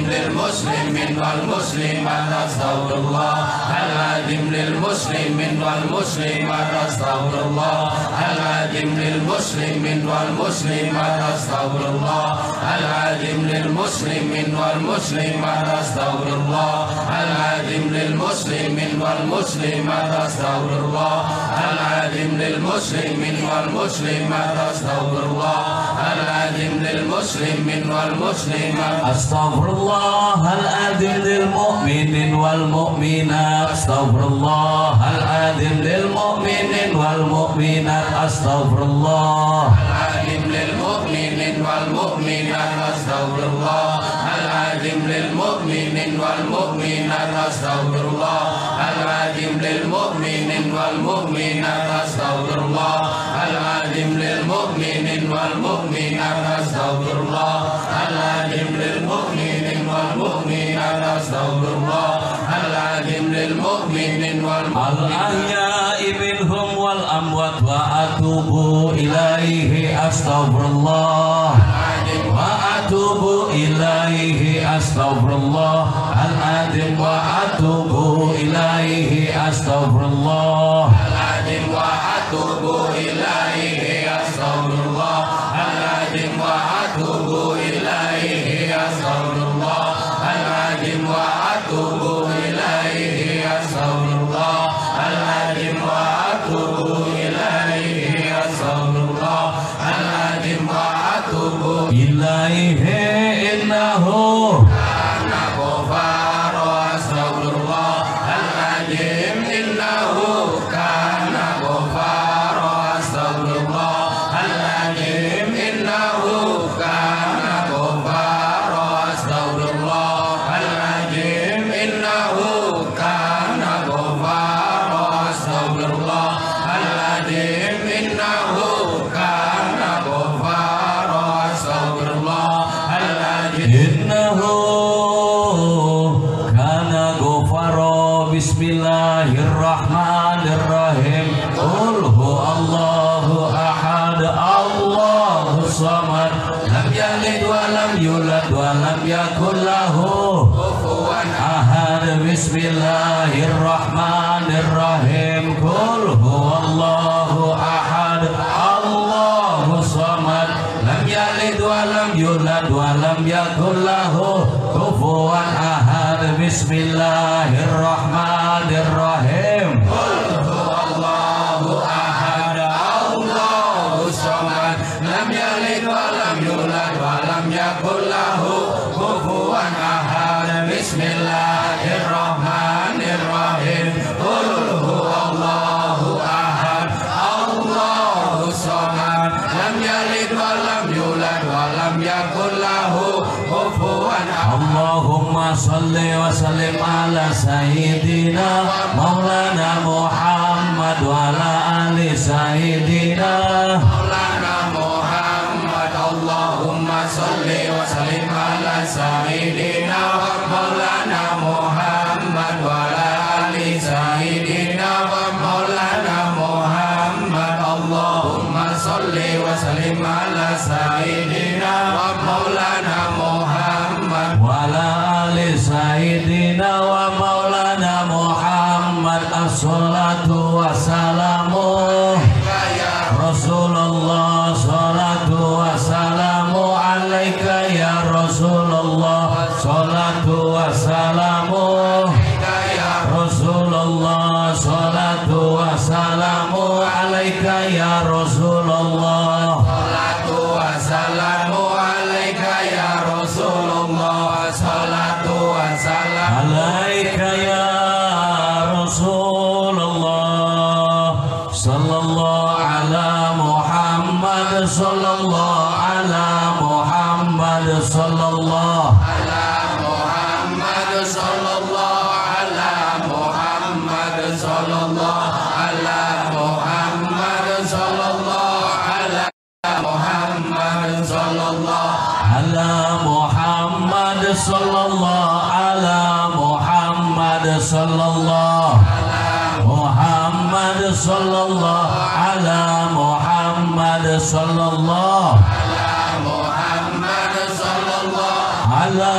lil muslimin wal muslimat. Astaghfirullahaladzim lil muslimin wal muslimat. Astaghfirullahaladzim lil muslimin wal muslimat. Astaghfirullahaladzim lil muslimin wal muslimat. Astaghfirullahaladzim lil muslimin wal muslimat. Astaghfirullahaladzim lil muslimin wal muslimat. Astaghfirullahaladzim lil muslimin wal muslimat. Astaghfirullahaladzim lil mu'minin wal mu'minat. Astaghfirullahaladzim lil mu'minin wal mu'minat. Astaghfirullahaladzim lil mu'minin wal mu'minat. Astaghfirullahaladzim lil mu'minin wal mu'minat. Astaghfirullahaladzim lil mu'minin wal mu'minat. Astaghfirullahaladzim lil mu'minin wal mu'minat. Astaghfirullahaladzim lil mu'minin wal mu'minat. Astaghfirullahaladzim lil mu'minin wal al-ahya'i minhum wal amwat wa atubu ilaihi. Astaghfirullah wa atubu ilaihi. Astaghfirullahaladzim wa atubu ilaihi. Astaghfirullahaladzim wa atubu ilaihi. Astaghfirullahaladzim wa atubu ilaihi. Astaghfirullahaladzim wa atubu ilaihi. Astaghfirullahaladzim wa atubu ilaihi. Astaghfirullahaladzim wa atubu ilaihi innahu kana ghafara. Astaghfirullahaladzim innahu kana ghafara. Astaghfirullahaladzim innahu kana ghafara. Astaghfirullahaladzim innahu kana ghafara. Astaghfirullahaladzim innahu kana ghafara. Astaghfirullahaladzim innahu kana ghafara. Bismillahirrahmanirrahim. Qul huwallahu ahad, Allahu samad, lam yalid wa lam yulad wa lam yakul lahu kufuwan ahad. Bismillahirrahmanirrahim. Qul huwallahu ahad, Allahu samad, lam yalid wa lam yulad wa lam yakul lahu kufuwan ahad. Bismillahirrahmanirrahim. Allahu ahad, Allahu samad, lam yalid wa lam yulad wa lam yakul lahu kufuwan ahad. Bismillahirrahmanirrahim. Qul huwallahu ahad, Allahu samad, lam yalid wa lam yulad wa lam yakul lahu kufuwan ahad. Allahumma salli wa sallim ala sayyidina maulana Muhammad wa ala ali sayyidina Maulana Muhammad. Allahumma salli wa sallim ala sayyidina Maulana Muhammad wa ala ali sayyidina Maulana Muhammad. Allahumma salli wa sallim ala sayyidina Maulana Muhammad wa ala ali sayyidina wa maulana Muhammad wassalamu Rasulullah, salatu wassalamu alaika ya Rasulullah, salatu wassalamu Rasulullah, salatu wassalamu alaika ya Rasulullah, salatu wassalamu alaika ya Rasulullah, salatu wassalamu alaika ya Rasulullah, sallallahu ala Muhammad, sallallahu ala Muhammad, sallallahu ala Muhammad, sallallahu ala Muhammad, sallallahu ala Muhammad, sallallahu ala Muhammad, sallallahu ala Muhammad, sallallahu ala Muhammad, sallallahu Muhammad, sallallahu ala Muhammad, sallallahu Muhammad, sallallahu ala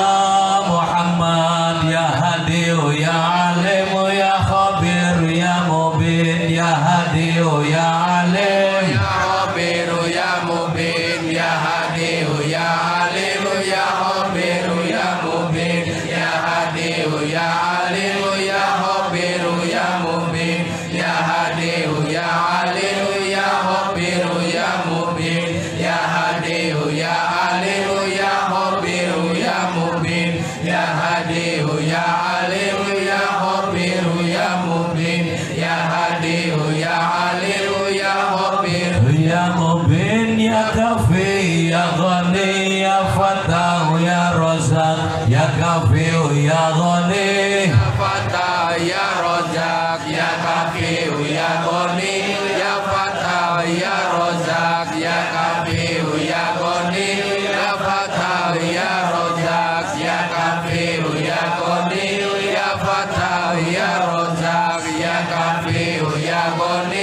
Muhammad, ya hadiu ya alimu ya khabir ya mubin ya hadiu ya alim ya khabiru ya mubin ya hadiu ya alimu ya khabiru ya mubin ya hadiu ya alimu ya khabiru ya mubin ya hadiu ya alimu ya khabiru ya mubin ya hadiu ya alimu ya khabiru ya mubin ya hadiu ya alimu ya khabiru ya mubin ya hadiu ya alimu ya khabiru ya mubin ya kafi ya ghani ya fatah ya razak ya kafi ya ghani Fatah ya Rozak ya Kafiu ya Goni ya Fatah ya Rozak ya Kafiu ya Goni ya Fatah ya Rozak ya Kafiu ya Goni ya Fatah ya Rozak ya Kafiu ya Goni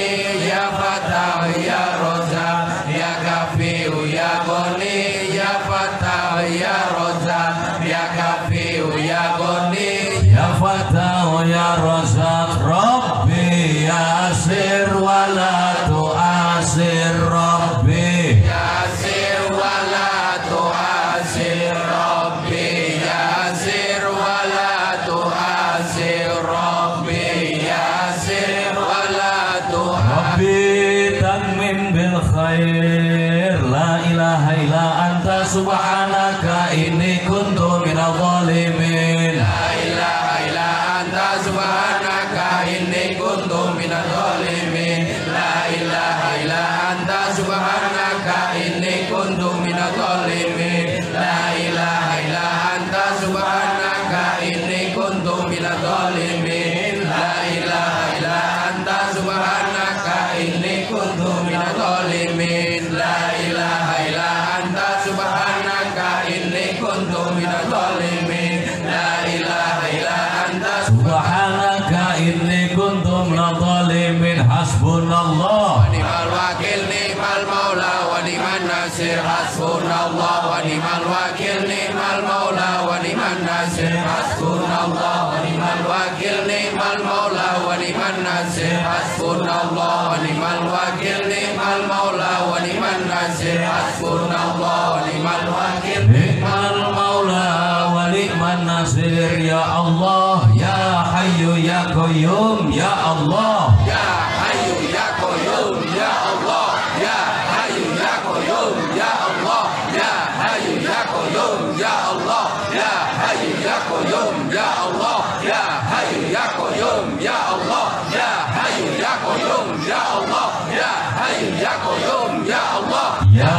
ya Fatah ya Rozak ya Kafiu ya Goni ya Fatah ya Rozak ya Kafiu ya Goni ya fatah ya razak rabbi yasir wala tu'asir rabbi Yasir wala tu'asir Rabbi Yasir wala tu'asir Rabbi Yasir wala tu'asir rabbi tamim bil khair la ilaha illa anta subhanaka inni kuntu minadh dhalimin La ilaha illa anta subhanaka inni kuntu minadh dhalimin La ilaha illa anta subhanaka inni kuntu minadh dhalimin La ilaha illa anta subhanaka inni kuntu minadh dhalimin La ilaha illa anta subhanaka inni kuntu minadh dhalimin La ilaha illa anta subhanaka inni kuntu minadh dhalimin La ilaha illa anta subhanaka inni kuntu minadh dhalimin hasbunallah ni'mal wakil ni'mal maula wa ni'man nasir hasbunallah wa ni'mal wakil ni'mal maula wa ni'man nasir hasbunallah wa ni'mal wakil ni'mal maula wa ni'man nasir hasbunallah wa ni'mal wakil ni'mal maula wa ni'man nasir hasbunallah wa ni'mal wakil ni'mal maula wa ni'man nasir ya Allah ya hayyu ya qayyum ya Allah ya hayyu ya qayyum ya Allah ya hayyu ya qayyum ya Allah ya hayyu ya qayyum ya Allah ya hayyu ya qayyum ya Allah ya hayyu ya qayyum ya Allah ya hayyu ya qayyum ya Allah ya hayyu ya qayyum ya Allah ya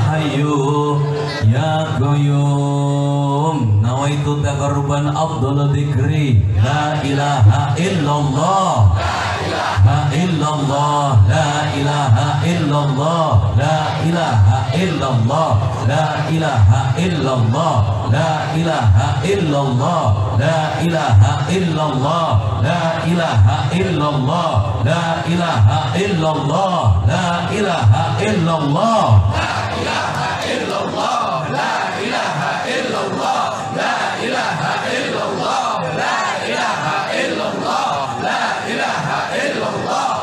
hayyu ya qayyum nawaitu taqarruban afdal dzikri la ilaha illallah la illallah la ilaha illallah la ilaha illallah la ilaha illallah la ilaha illallah la ilaha illallah la ilaha illallah la ilaha illallah la ilaha illallah La ilaha illallah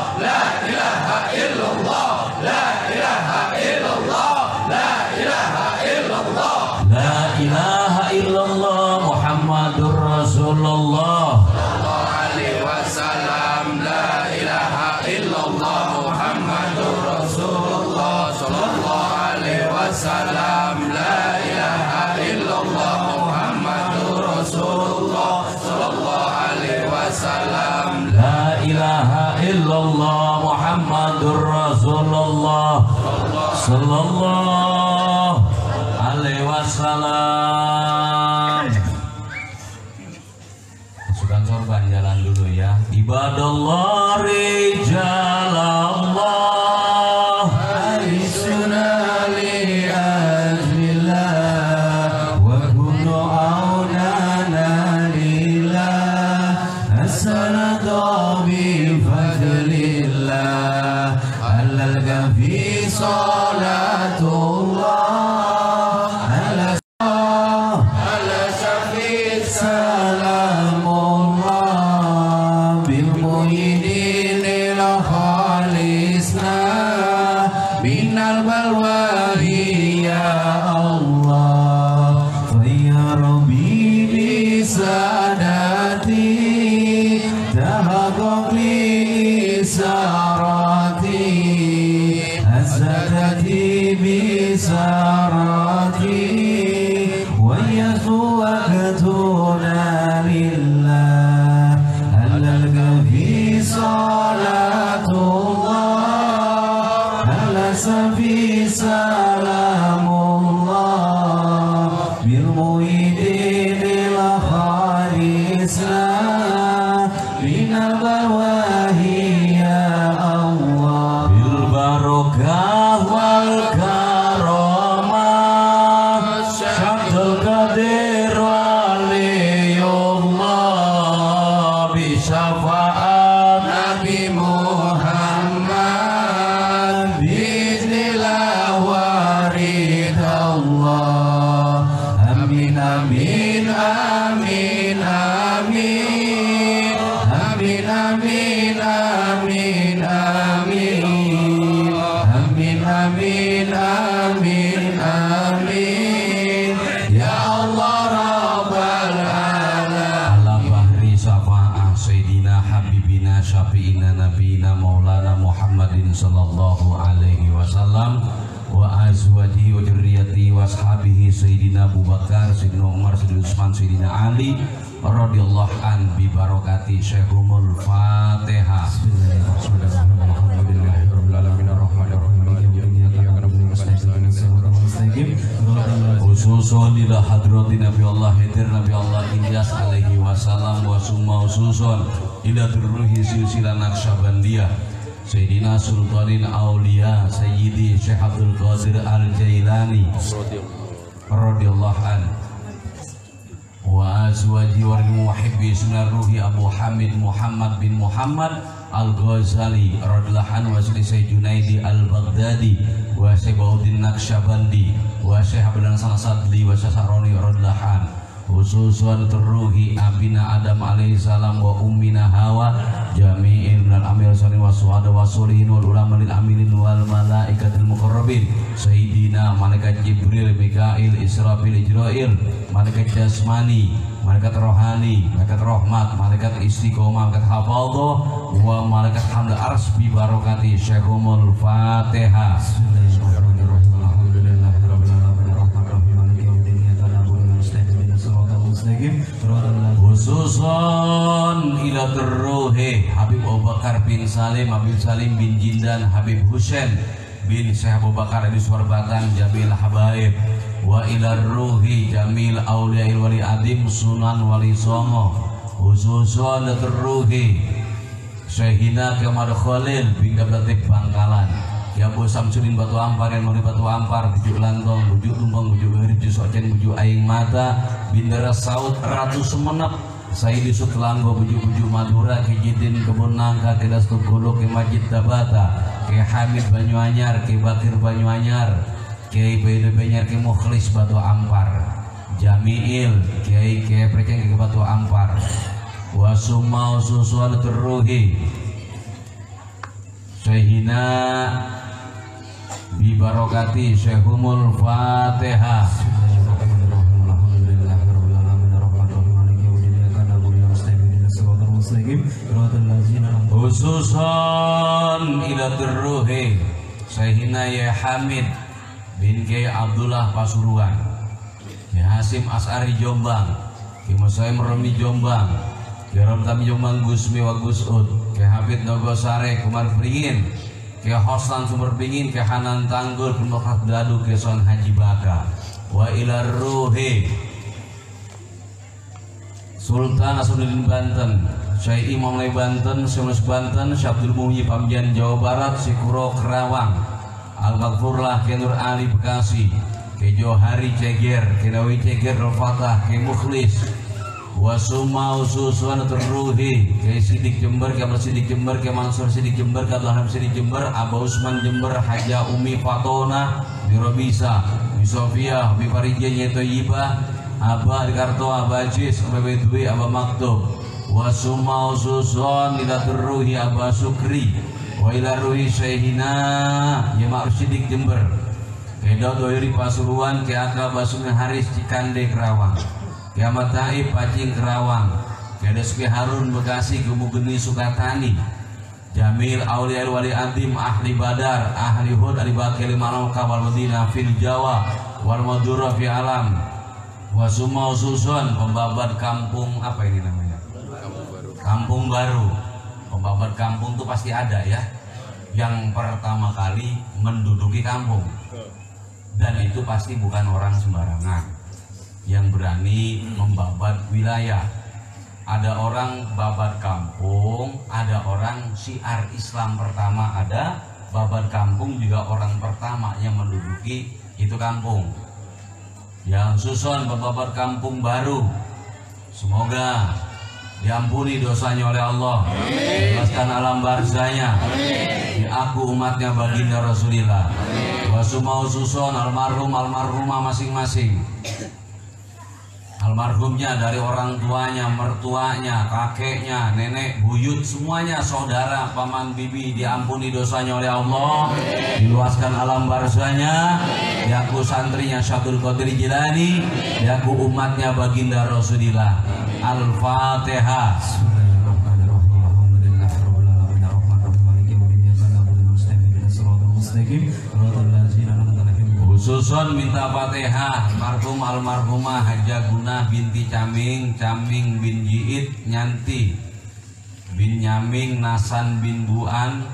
Muhammadur Rasulullah sallallahu alaihi wasallam. Pasukan sorban jalan dulu ya. Ibadallah rijalallah sallallahu alaihi wasallam wa azwajihi wa dzurriyyatihi wa ashabihi sayyidina Abu Bakar, sayyidina Umar, sayyidina Utsman, sayyidina Ali radhiyallahu an bi barakati Syekhumul Fatihah. Khususun ila hadrati Nabi Allah Hidir Nabi Allah Ilyas alaihi wasallam wa summa khususun ila turruhi silsilah Naqsyabandiyah Sayyidina Sultanil Aulia Sayyidi Syekh Abdul Qadir Al-Jailani radhiyallahu an wa azwaji wa muhibbi sunnah ruhi Abu Hamid Muhammad bin Muhammad Al-Ghazali radhiyallahu an wa Syekh Junaidi Al-Baghdadi wa Syekh Baudin Naqsyabandi wa Syekh Abdul Sadli wa Syekh Saroni radhiyallahu an khususan terruhi abina Adam alaihissalam wa ummina Hawa jami'il minal amil sani wa suhada wa sulihin wal ulama lil amilin wal malaikatil muqarrabin sayyidina malaikat Jibril, Mikail, Israfil, Ijrail, malaikat jasmani, malaikat rohani, malaikat rahmat, malaikat istiqomah, malaikat hafadhah wa malaikat hamdul ars bi barakati Syekhumul Fatihah. Khususon ila terruhi Habib Abu Bakar bin Salim, Habib Salim bin Jindan, Habib Husain bin Syekh Abu Bakar di Suarbatan Jamil Habaib wa ila ruhi Jamil Auliail Wali Adim Sunan Wali Songo. Khususon ila terruhi Syekhina Kemar Khalil bin Latif Bangkalan, Ki Abu Samsudin Batu Ampar yang Mari Batu Ampar, bujuk Lantong, bujuk Tumpang, bujuk Berip, bujuk Socen, bujuk Aing Mata, Bindara Saud, Ratu Semenep, Saidi Sutlanggo, bujuk-bujuk Madura, Ki Jidin Kebun Nangka, Ki Dastu Guluk, Ki Majid Tabata, Ki Hamid Banyuanyar, Ki Bakir Banyuanyar, Ki Baidu Banyar, Ki Mukhlis Batu Ampar, Jamiil, Ki Preceng, Ki Batu Ampar, Wasumau Susuan Terruhi Syekhina bibarokati Syekhumul Fatihah. Khususon ila terruhi Syekhina Ya Hamid bin Kiai Abdullah Pasuruan, Ya Hasim As'ari Jombang, Ki Musaim Romi Jombang, Ki Romtami Jombang Gusmi wa Gusud, Ki Ke Habib Nogosare Kumar Beringin, ke Hoslan Sumber Beringin, ke Hanan Tanggul, ke Mekah Dadu, ke Son Haji Baka. Wa ilar ruhi Sultan Asudin Banten, Syekh Imam Lai Banten, Syekh Banten, Syekh Abdul Muhyi Pamjan Jawa Barat, Sikuro Kerawang, Al-Maghfurlah ke Nur Ali Bekasi, ke Johari Ceger, ke Nawi Ceger Al-Fatah, ke Mukhlis, Wasuma Ususuan Terruhi, ke Sidik Jember, ke Amal Sidik Jember, ke Mansur Sidik Jember, ke Abdul Hamid Sidik Jember, Aba Usman Jember, Haja Umi Fatona, Mirobisa, Bisofia, Biparija Nyeto Yiba, Aba Dikarto, Aba Jis, Aba Bedwi, Aba Maktub, Wasuma Ususuan Ila Terruhi, Aba Sukri, Wa ila ruhi Syekhina Jemaah Sidik Jember, ke Dodoiri Pasuruan, ke Aka Basumi Haris Cikande Kerawang, ke Ahmad Taib Pacing Kerawang, ke Deski Harun Bekasi, ke Mugeni Sukatani, Jamil Aulia Wali Adim Ahli Badar, Ahli Hud Ahli Bakili Malam Kabal Madinah Fil Jawa Wal Madura Fi Alam, Wasuma Ususun pembabat kampung apa ini namanya? Kampung Baru. Pembabat kampung itu pasti ada ya, yang pertama kali menduduki kampung, dan itu pasti bukan orang sembarangan yang berani membabat wilayah. Ada orang babat kampung, ada orang syiar Islam pertama, ada babat kampung juga orang pertama yang menduduki itu kampung. Yang susun pembabat kampung baru, semoga diampuni dosanya oleh Allah, bebaskan alam barzahnya, diaku umatnya baginda Rasulillah. Wasumau susun almarhumah masing-masing, almarhumnya dari orang tuanya, mertuanya, kakeknya, nenek, buyut, semuanya saudara, paman, bibi, diampuni dosanya oleh Allah, diluaskan alam barzahnya, diaku santrinya Syaikhul Qadir Jilani, diaku umatnya baginda Rasulillah. Al-Fatihah. Khususon minta Fatihah almarhumah Haja Gunah binti Caming, Caming bin Jiid, Nyanti bin Nyaming, Nasan bin Buan,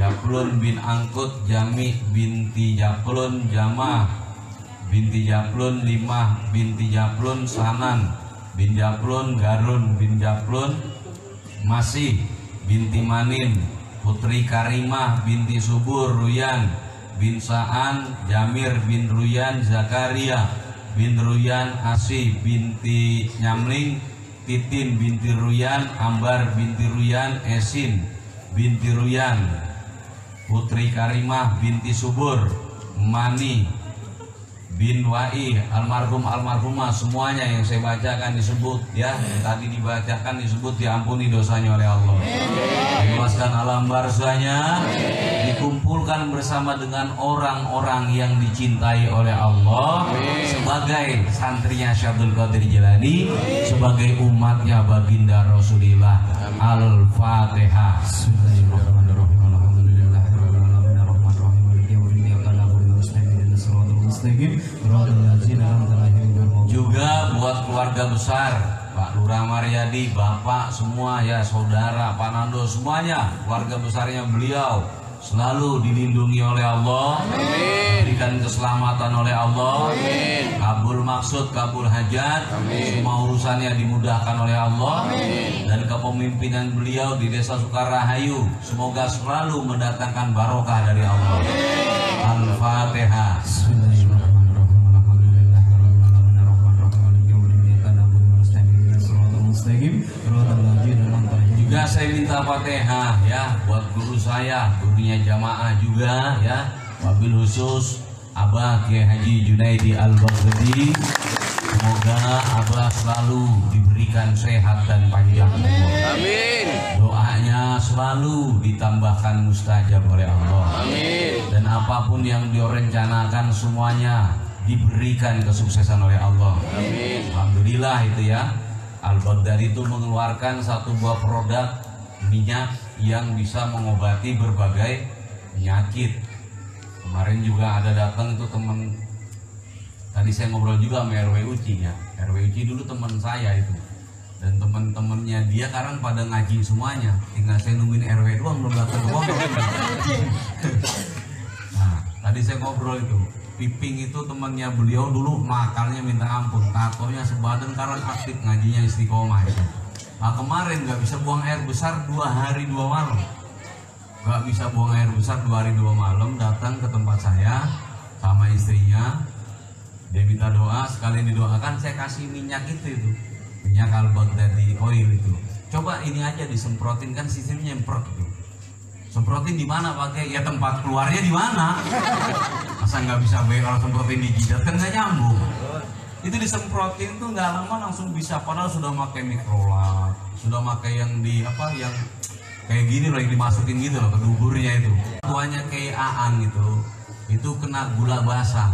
Japlun bin Angkut, Jami binti Japlun, Jamah binti Japlun, Limah binti Japlun, Sanan bin Japlun, Garun bin Japlun, Masih binti Manin, Putri Karimah binti Subur, Ruyan bin Sa'an, Jamir bin Ruyan, Zakaria bin Ruyan, Asih binti Nyamling, Titin binti Ruyan, Ambar binti Ruyan, Esin binti Ruyan, Putri Karimah binti Subur, Mani bin Wai, almarhumah semuanya yang saya bacakan disebut ya, yang tadi dibacakan disebut, diampuni dosanya oleh Allah, diluaskan alam barzahnya, dikumpulkan bersama dengan orang-orang yang dicintai oleh Allah sebagai santrinya Syaikhul Qadir Jilani, sebagai umatnya baginda Rasulillah. Al-Fatihah. Juga buat keluarga besar Pak Lurah Maryadi, Bapak semua ya, saudara Pak Nando, semuanya keluarga besarnya beliau selalu dilindungi oleh Allah, diberikan keselamatan oleh Allah, kabul maksud, kabul hajat, semua urusannya dimudahkan oleh Allah, dan kepemimpinan beliau di Desa Sukarahayu semoga selalu mendatangkan barokah dari Allah. Al-Fatihah. Juga saya minta Fatihah ya buat guru saya, gurunya jamaah juga ya, wabil khusus Abah Kiai Haji Junaidi Al-Baghdadi. Semoga Abah selalu diberikan sehat dan panjang umur. Amin. Doanya selalu ditambahkan mustajab oleh Allah. Amin. Dan apapun yang direncanakan semuanya diberikan kesuksesan oleh Allah. Amin. Alhamdulillah itu ya. Al-Baghdadi itu mengeluarkan satu buah produk minyak yang bisa mengobati berbagai penyakit. Kemarin juga ada datang itu teman, tadi saya ngobrol juga sama RW Uci ya. RW Uci dulu teman saya itu. Dan teman-temannya dia sekarang pada ngaji semuanya, tinggal saya nungguin RW doang belum datang ke pondok. Nah, tadi saya ngobrol itu, Piping itu temannya beliau dulu makalnya minta ampun, tatonya sebadan karena aktif, ngajinya istiqomah itu. Nah, kemarin nggak bisa buang air besar 2 hari 2 malam, nggak bisa buang air besar 2 hari 2 malam, datang ke tempat saya sama istrinya, dia minta doa, sekalian didoakan saya kasih minyak itu minyak al-Baghdadi oil itu, coba ini aja disemprotin, kan sistemnya nyemprot itu. Semprotin di mana pakai? Ya tempat keluarnya di mana? Masa nggak bisa kalau semprotin di jidat kan nggak nyambung. Itu disemprotin tuh nggak lama langsung bisa, padahal sudah pakai mikrolab, sudah pakai yang di apa yang kayak gini loh, yang dimasukin gitu loh ke duburnya itu. Tuanya kayak Aan itu kena gula basah.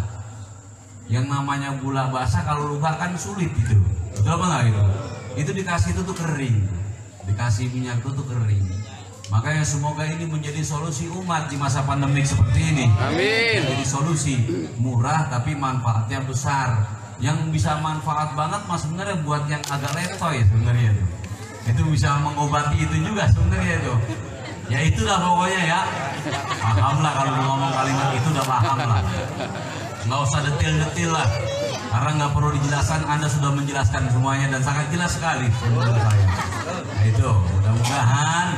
Yang namanya gula basah kalau luka kan sulit gitu. Betul apa nggak gitu? Itu dikasih itu tuh kering, dikasih minyak itu tuh kering. Makanya semoga ini menjadi solusi umat di masa pandemik seperti ini. Amin. Jadi solusi murah tapi manfaatnya besar. Yang bisa manfaat banget mas sebenarnya buat yang agak letoy sebenarnya itu. Itu bisa mengobati itu juga sebenarnya itu. Ya itulah pokoknya ya. Paham lah kalau ngomong kalimat itu udah paham lah. Nggak usah detail-detail lah. Karena nggak perlu dijelaskan, Anda sudah menjelaskan semuanya dan sangat jelas sekali menurut saya. Nah itu mudah-mudahan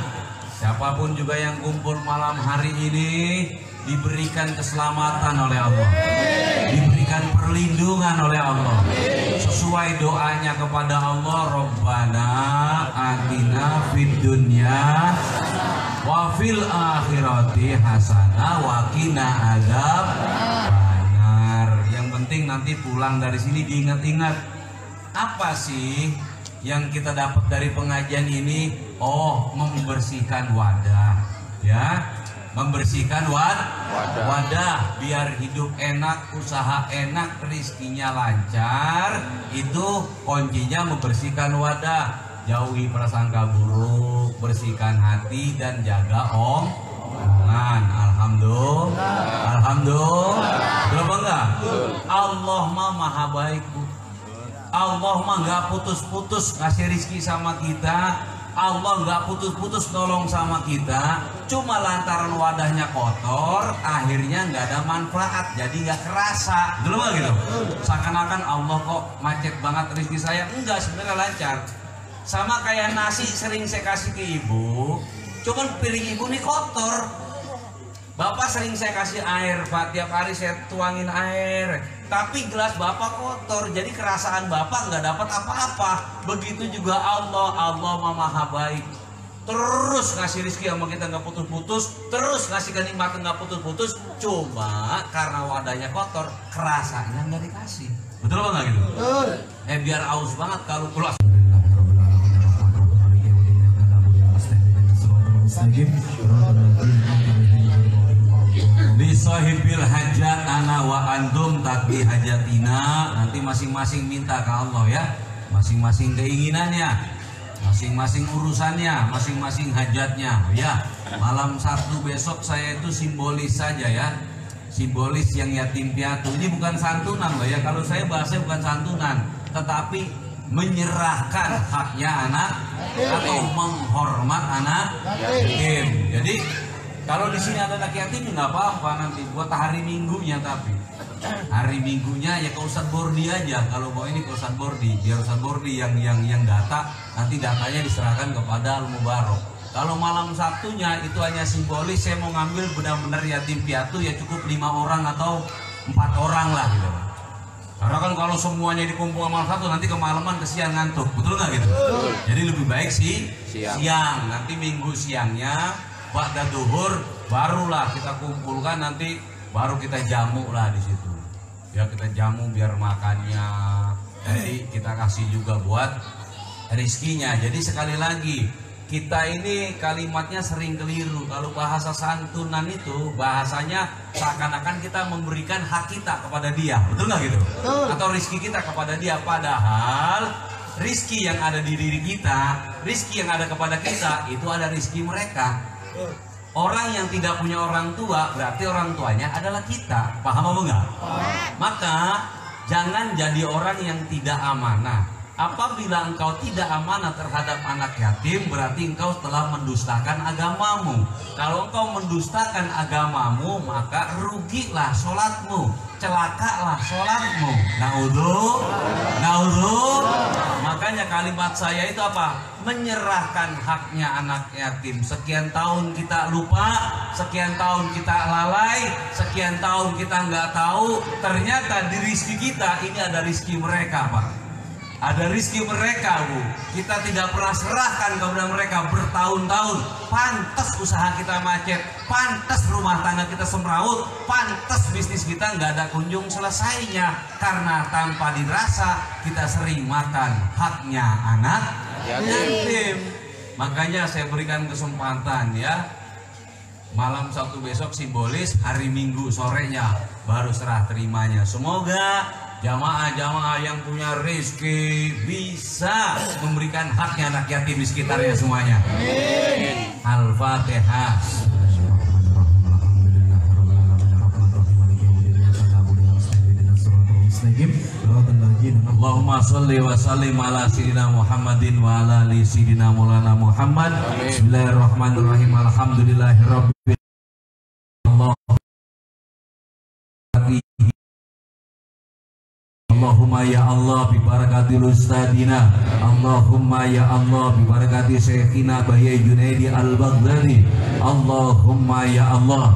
siapapun juga yang kumpul malam hari ini diberikan keselamatan oleh Allah, diberikan perlindungan oleh Allah, sesuai doanya kepada Allah, Rabbana atina fid dunya wa fil akhirati hasanah wa qina adzabannar. Yang penting nanti pulang dari sini diingat-ingat apa sih yang kita dapat dari pengajian ini. Oh, membersihkan wadah ya, membersihkan wadah biar hidup enak, usaha enak, rezekinya lancar. Itu kuncinya membersihkan wadah, jauhi prasangka buruk, bersihkan hati dan jaga omongan. Alhamdulillah. Berapa enggak? Allah mah maha baik, Bu. Allah mah nggak putus-putus ngasih rizki sama kita. Allah nggak putus-putus nolong sama kita. Cuma lantaran wadahnya kotor, akhirnya nggak ada manfaat, jadi nggak kerasa. Dulu nggak gitu? Seakan-akan Allah kok macet banget rizki saya. Enggak, sebenarnya lancar. Sama kayak nasi sering saya kasih ke ibu, cuman piring ibu nih kotor. Bapak sering saya kasih air, Pak, tiap hari saya tuangin air, tapi gelas Bapak kotor, jadi kerasaan Bapak nggak dapat apa-apa. Begitu juga Allah maha baik, terus ngasih rezeki sama kita nggak putus-putus, terus ngasih kenikmatan nggak putus-putus. Cuma karena wadahnya kotor, kerasanya nggak dikasih. Betul apa nggak gitu? Betul. Biar aus banget kalau pulang. Bisahibil hajat ana wa antum takbi hajatina. Nanti masing-masing minta ke Allah ya, masing-masing keinginannya, masing-masing urusannya, masing-masing hajatnya ya. Malam Sabtu besok saya itu simbolis saja ya, simbolis yang yatim piatu. Ini bukan santunan loh ya, kalau saya bahasnya bukan santunan, tetapi menyerahkan haknya anak atau menghormat anak yatim. Jadi kalau di sini ada anak yatim nggak apa-apa, nanti buat hari Minggunya, tapi hari Minggunya ya ke Ustadz Bordi aja. Kalau mau ini ke Ustadz Bordi, biar Ustadz Bordi yang data, nanti datanya diserahkan kepada Al Mubarok. Kalau malam Sabtunya itu hanya simbolis, saya mau ngambil benar-benar yatim piatu ya cukup 5 orang atau 4 orang lah gitu. Karena kan kalau semuanya dikumpul malam Sabtu nanti kemalaman kesian ngantuk, betul nggak gitu? Jadi lebih baik sih siang. Nanti Minggu siangnya ba'da duhur barulah kita kumpulkan, nanti baru kita jamu lah di situ. Ya kita jamu biar makannya. Jadi kita kasih juga buat rizkinya. Jadi sekali lagi, kita ini kalimatnya sering keliru. Kalau bahasa santunan itu bahasanya seakan-akan kita memberikan hak kita kepada dia, betul nggak gitu? Atau rizki kita kepada dia, padahal rizki yang ada di diri kita, rizki yang ada kepada kita itu ada rizki mereka. Orang yang tidak punya orang tua berarti orang tuanya adalah kita. Paham apa enggak? Maka jangan jadi orang yang tidak amanah. Apabila engkau tidak amanah terhadap anak yatim, berarti engkau telah mendustakan agamamu. Kalau engkau mendustakan agamamu, maka rugilah sholatmu, celakalah sholatmu. Naudzu. Makanya kalimat saya itu apa? Menyerahkan haknya anak yatim. Sekian tahun kita lupa, sekian tahun kita lalai, sekian tahun kita nggak tahu. Ternyata di rizki kita ini ada rizki mereka, Pak. Ada rizki mereka, Bu. Kita tidak pernah serahkan kepada mereka bertahun-tahun. Pantas usaha kita macet, pantas rumah tangga kita semrawut, pantas bisnis kita nggak ada kunjung selesainya. Karena tanpa dirasa kita sering makan haknya anak yatim. Makanya saya berikan kesempatan ya. Malam Sabtu besok simbolis, hari Minggu sorenya baru serah terimanya. Semoga jamaah-jamaah yang punya rezeki bisa memberikan haknya anak yatim di sekitarnya semuanya. Al-Fatihah. Allahumma sholli wa sallim ala sayyidina Muhammadin wa ala ali sayyidina Maulana Muhammad. Bismillahirrahmanirrahim. Alhamdulillahirabbil alamin. Allahumma ya Allah bi barakatil ustadina, Allahumma ya Allah bi barakati syekhina Bayi Junaidi Al-Baghdadi, Allahumma ya Allah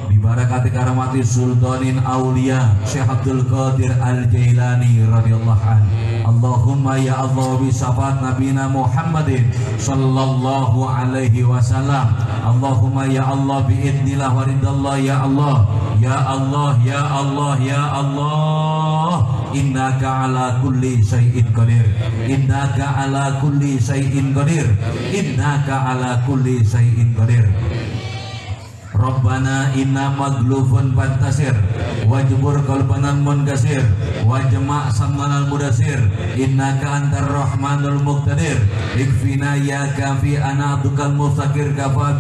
bi barakati karamati sultanin aulia Syekh Abdul Qadir Al-Jailani radhiyallahu anhu. Allahumma ya Allah bi syafaat nabina Muhammadin sallallahu alaihi wasallam. Allahumma ya Allah bi idnillah wa ridallah ya Allah. Ya Allah, ya Allah, ya Allah. Innaka ala kulli syai'in qadir. Innaka ala kulli syai'in qadir. Innaka ala kulli syai'in qadir. Rabbana inna maglufun fantasir wajbur qalbanal munkasir wajma' sammanal mudasir innaka antar rahmanul muqtadir ikfina ya kafi ana abdukal mustaqir kafa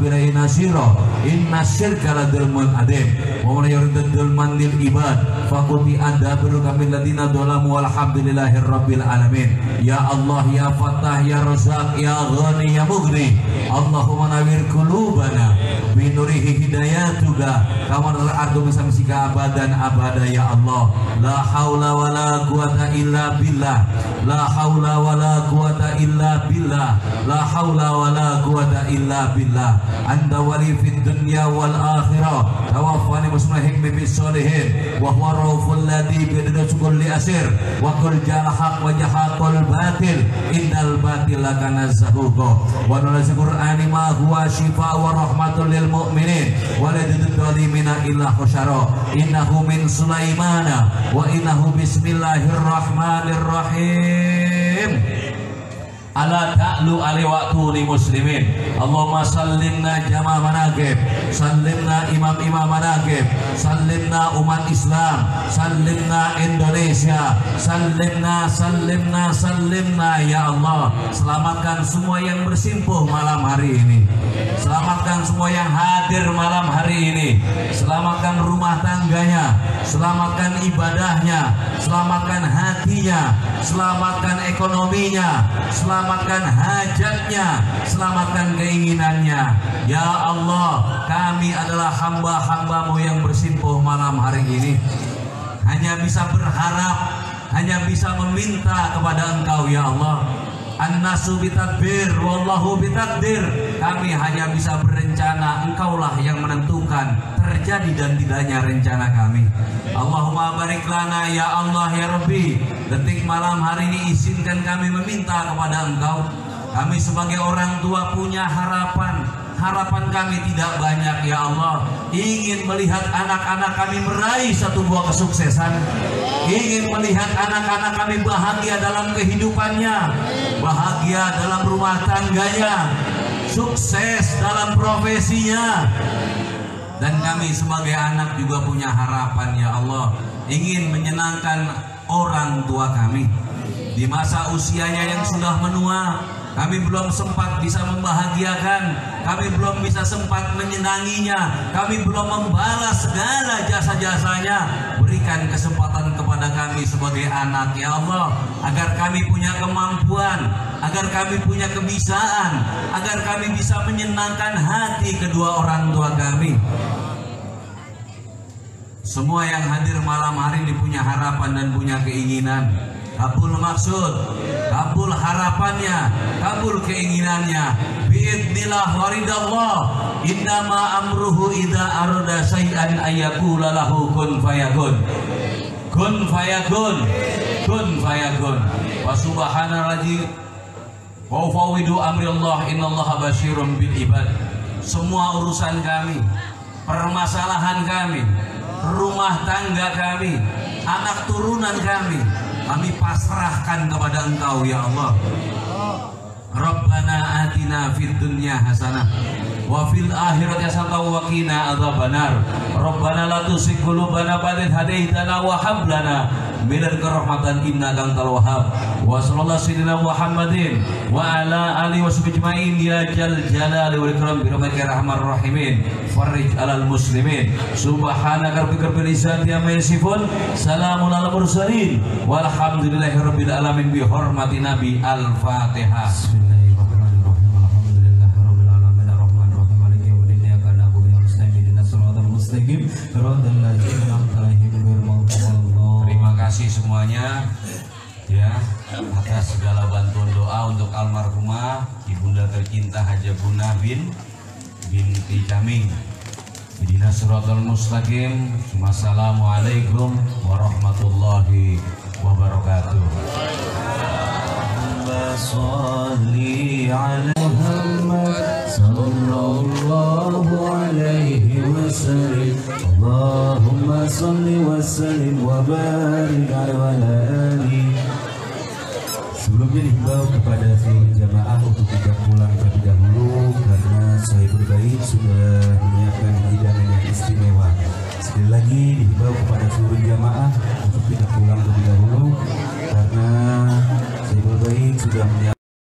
bilai nasiro inna syirka ladulmun adim wa man yuridul manil ibad faquti adabul kamil ladina dolamu walhamdulillahi rabbil alamin. Ya Allah, ya Fattah, ya Razzaq, ya Ghani, ya Mughni, Allahumma nawir qulubana binurihi hidayatuka kama al-ardu bisamsika abadan abada ya Allah. La haula wala quwata illa billah. La haula wala quwata illa billah. La haula wala quwata illa billah. Anta wali fid dunya wal akhirah. Tawaffani muslimin bis solihin wa huwa rauful ladhi bidana kulli asir wa qul jala haq wa jahaqul batil innal batila kana zahuqa wa nunazil qur'ani ma huwa shifa wa rahmatul lil mu'minin wa la tudzlimina illa khusyara innahu min sulaimana wa innahu bismillahirrahmanirrahim. Ala ta'lu ali waqtu li muslimin. Allahumma sallimna jama' manaqib, sallimna imam-imam manaqib, sallimna umat Islam, sallimna Indonesia, sallimna ya Allah. Selamatkan semua yang bersimpuh malam hari ini, selamatkan semua yang hadir malam hari ini, selamatkan rumah tangganya, selamatkan ibadahnya, selamatkan hatinya, selamatkan ekonominya, selamatkan hajatnya, selamatkan keinginannya. Ya Allah, kami adalah hamba-hambamu yang bersimpuh malam hari ini. Hanya bisa berharap, hanya bisa meminta kepada Engkau ya Allah. An-nasu bitadbir, wallahu bitakdir. Kami hanya bisa berencana, Engkaulah yang menentukan terjadi dan tidaknya rencana kami. Allahumma barik lana ya Allah ya Rabbi. Detik malam hari ini izinkan kami meminta kepada Engkau. Kami sebagai orang tua punya harapan. Harapan kami tidak banyak ya Allah. Ingin melihat anak-anak kami meraih satu buah kesuksesan. Ingin melihat anak-anak kami bahagia dalam kehidupannya, bahagia dalam rumah tangganya, sukses dalam profesinya. Dan kami sebagai anak juga punya harapan ya Allah. Ingin menyenangkan orang tua kami di masa usianya yang sudah menua. Kami belum sempat bisa membahagiakan, kami belum bisa sempat menyenanginya, kami belum membalas segala jasa-jasanya. Berikan kesempatan kepada kepada kami sebagai anak ya Allah, agar kami punya kemampuan, agar kami punya kebisaan, agar kami bisa menyenangkan hati kedua orang tua kami. Semua yang hadir malam hari ini punya harapan dan punya keinginan. Kabul maksud, kabul harapannya, kabul keinginannya. Biidznillah waridallah. Innama amruhu idza arada syai'an ayyaqula lahu kun fayakun. Kun fayakun. Kun fayakun. Wa subhanalladzi wa fawwidu amri Allah innallaha basyirun bil ibad. Semua urusan kami, permasalahan kami, rumah tangga kami, anak turunan kami pasrahkan kepada Engkau ya Allah. Rabbana atina fid dunya hasanah wa fil akhirati hasanah wa qina adzabannar. Rabbana la tuzigh qulubana ba'da idh hadaitana wa hab lana min ladunka rahmatan innaka antal wahhab. Wa sallallahu sayyidina Muhammadin wa ala alihi washabbihi ajmain ya jal jalali wal ikram bi rahmatika arhamar rahimin. Farij alal muslimin. Subhanaka rabbika rabbil izzati amma yasifun. Salamun alal mursalin. Walhamdulillahi rabbil alamin bi hormati Nabi Al-Fatihah. Terima kasih semuanya ya atas segala bantuan doa untuk almarhumah ibunda tercinta Hajabuna binti Caming. Ihdinas siratal mustaqim. Wassalamualaikum warahmatullahi wabarakatuh. Shalli ala Muhammad sallallahu alaihi wasallam. Allahumma shalli wa sallim wa barik ala ali. Sebelumnya dihimbau kepada seluruh jamaah untuk tidak pulang terlebih dahulu karena Sohibul Bait sudah menyiapkan hidangan yang istimewa. Sekali lagi dihimbau kepada seluruh jamaah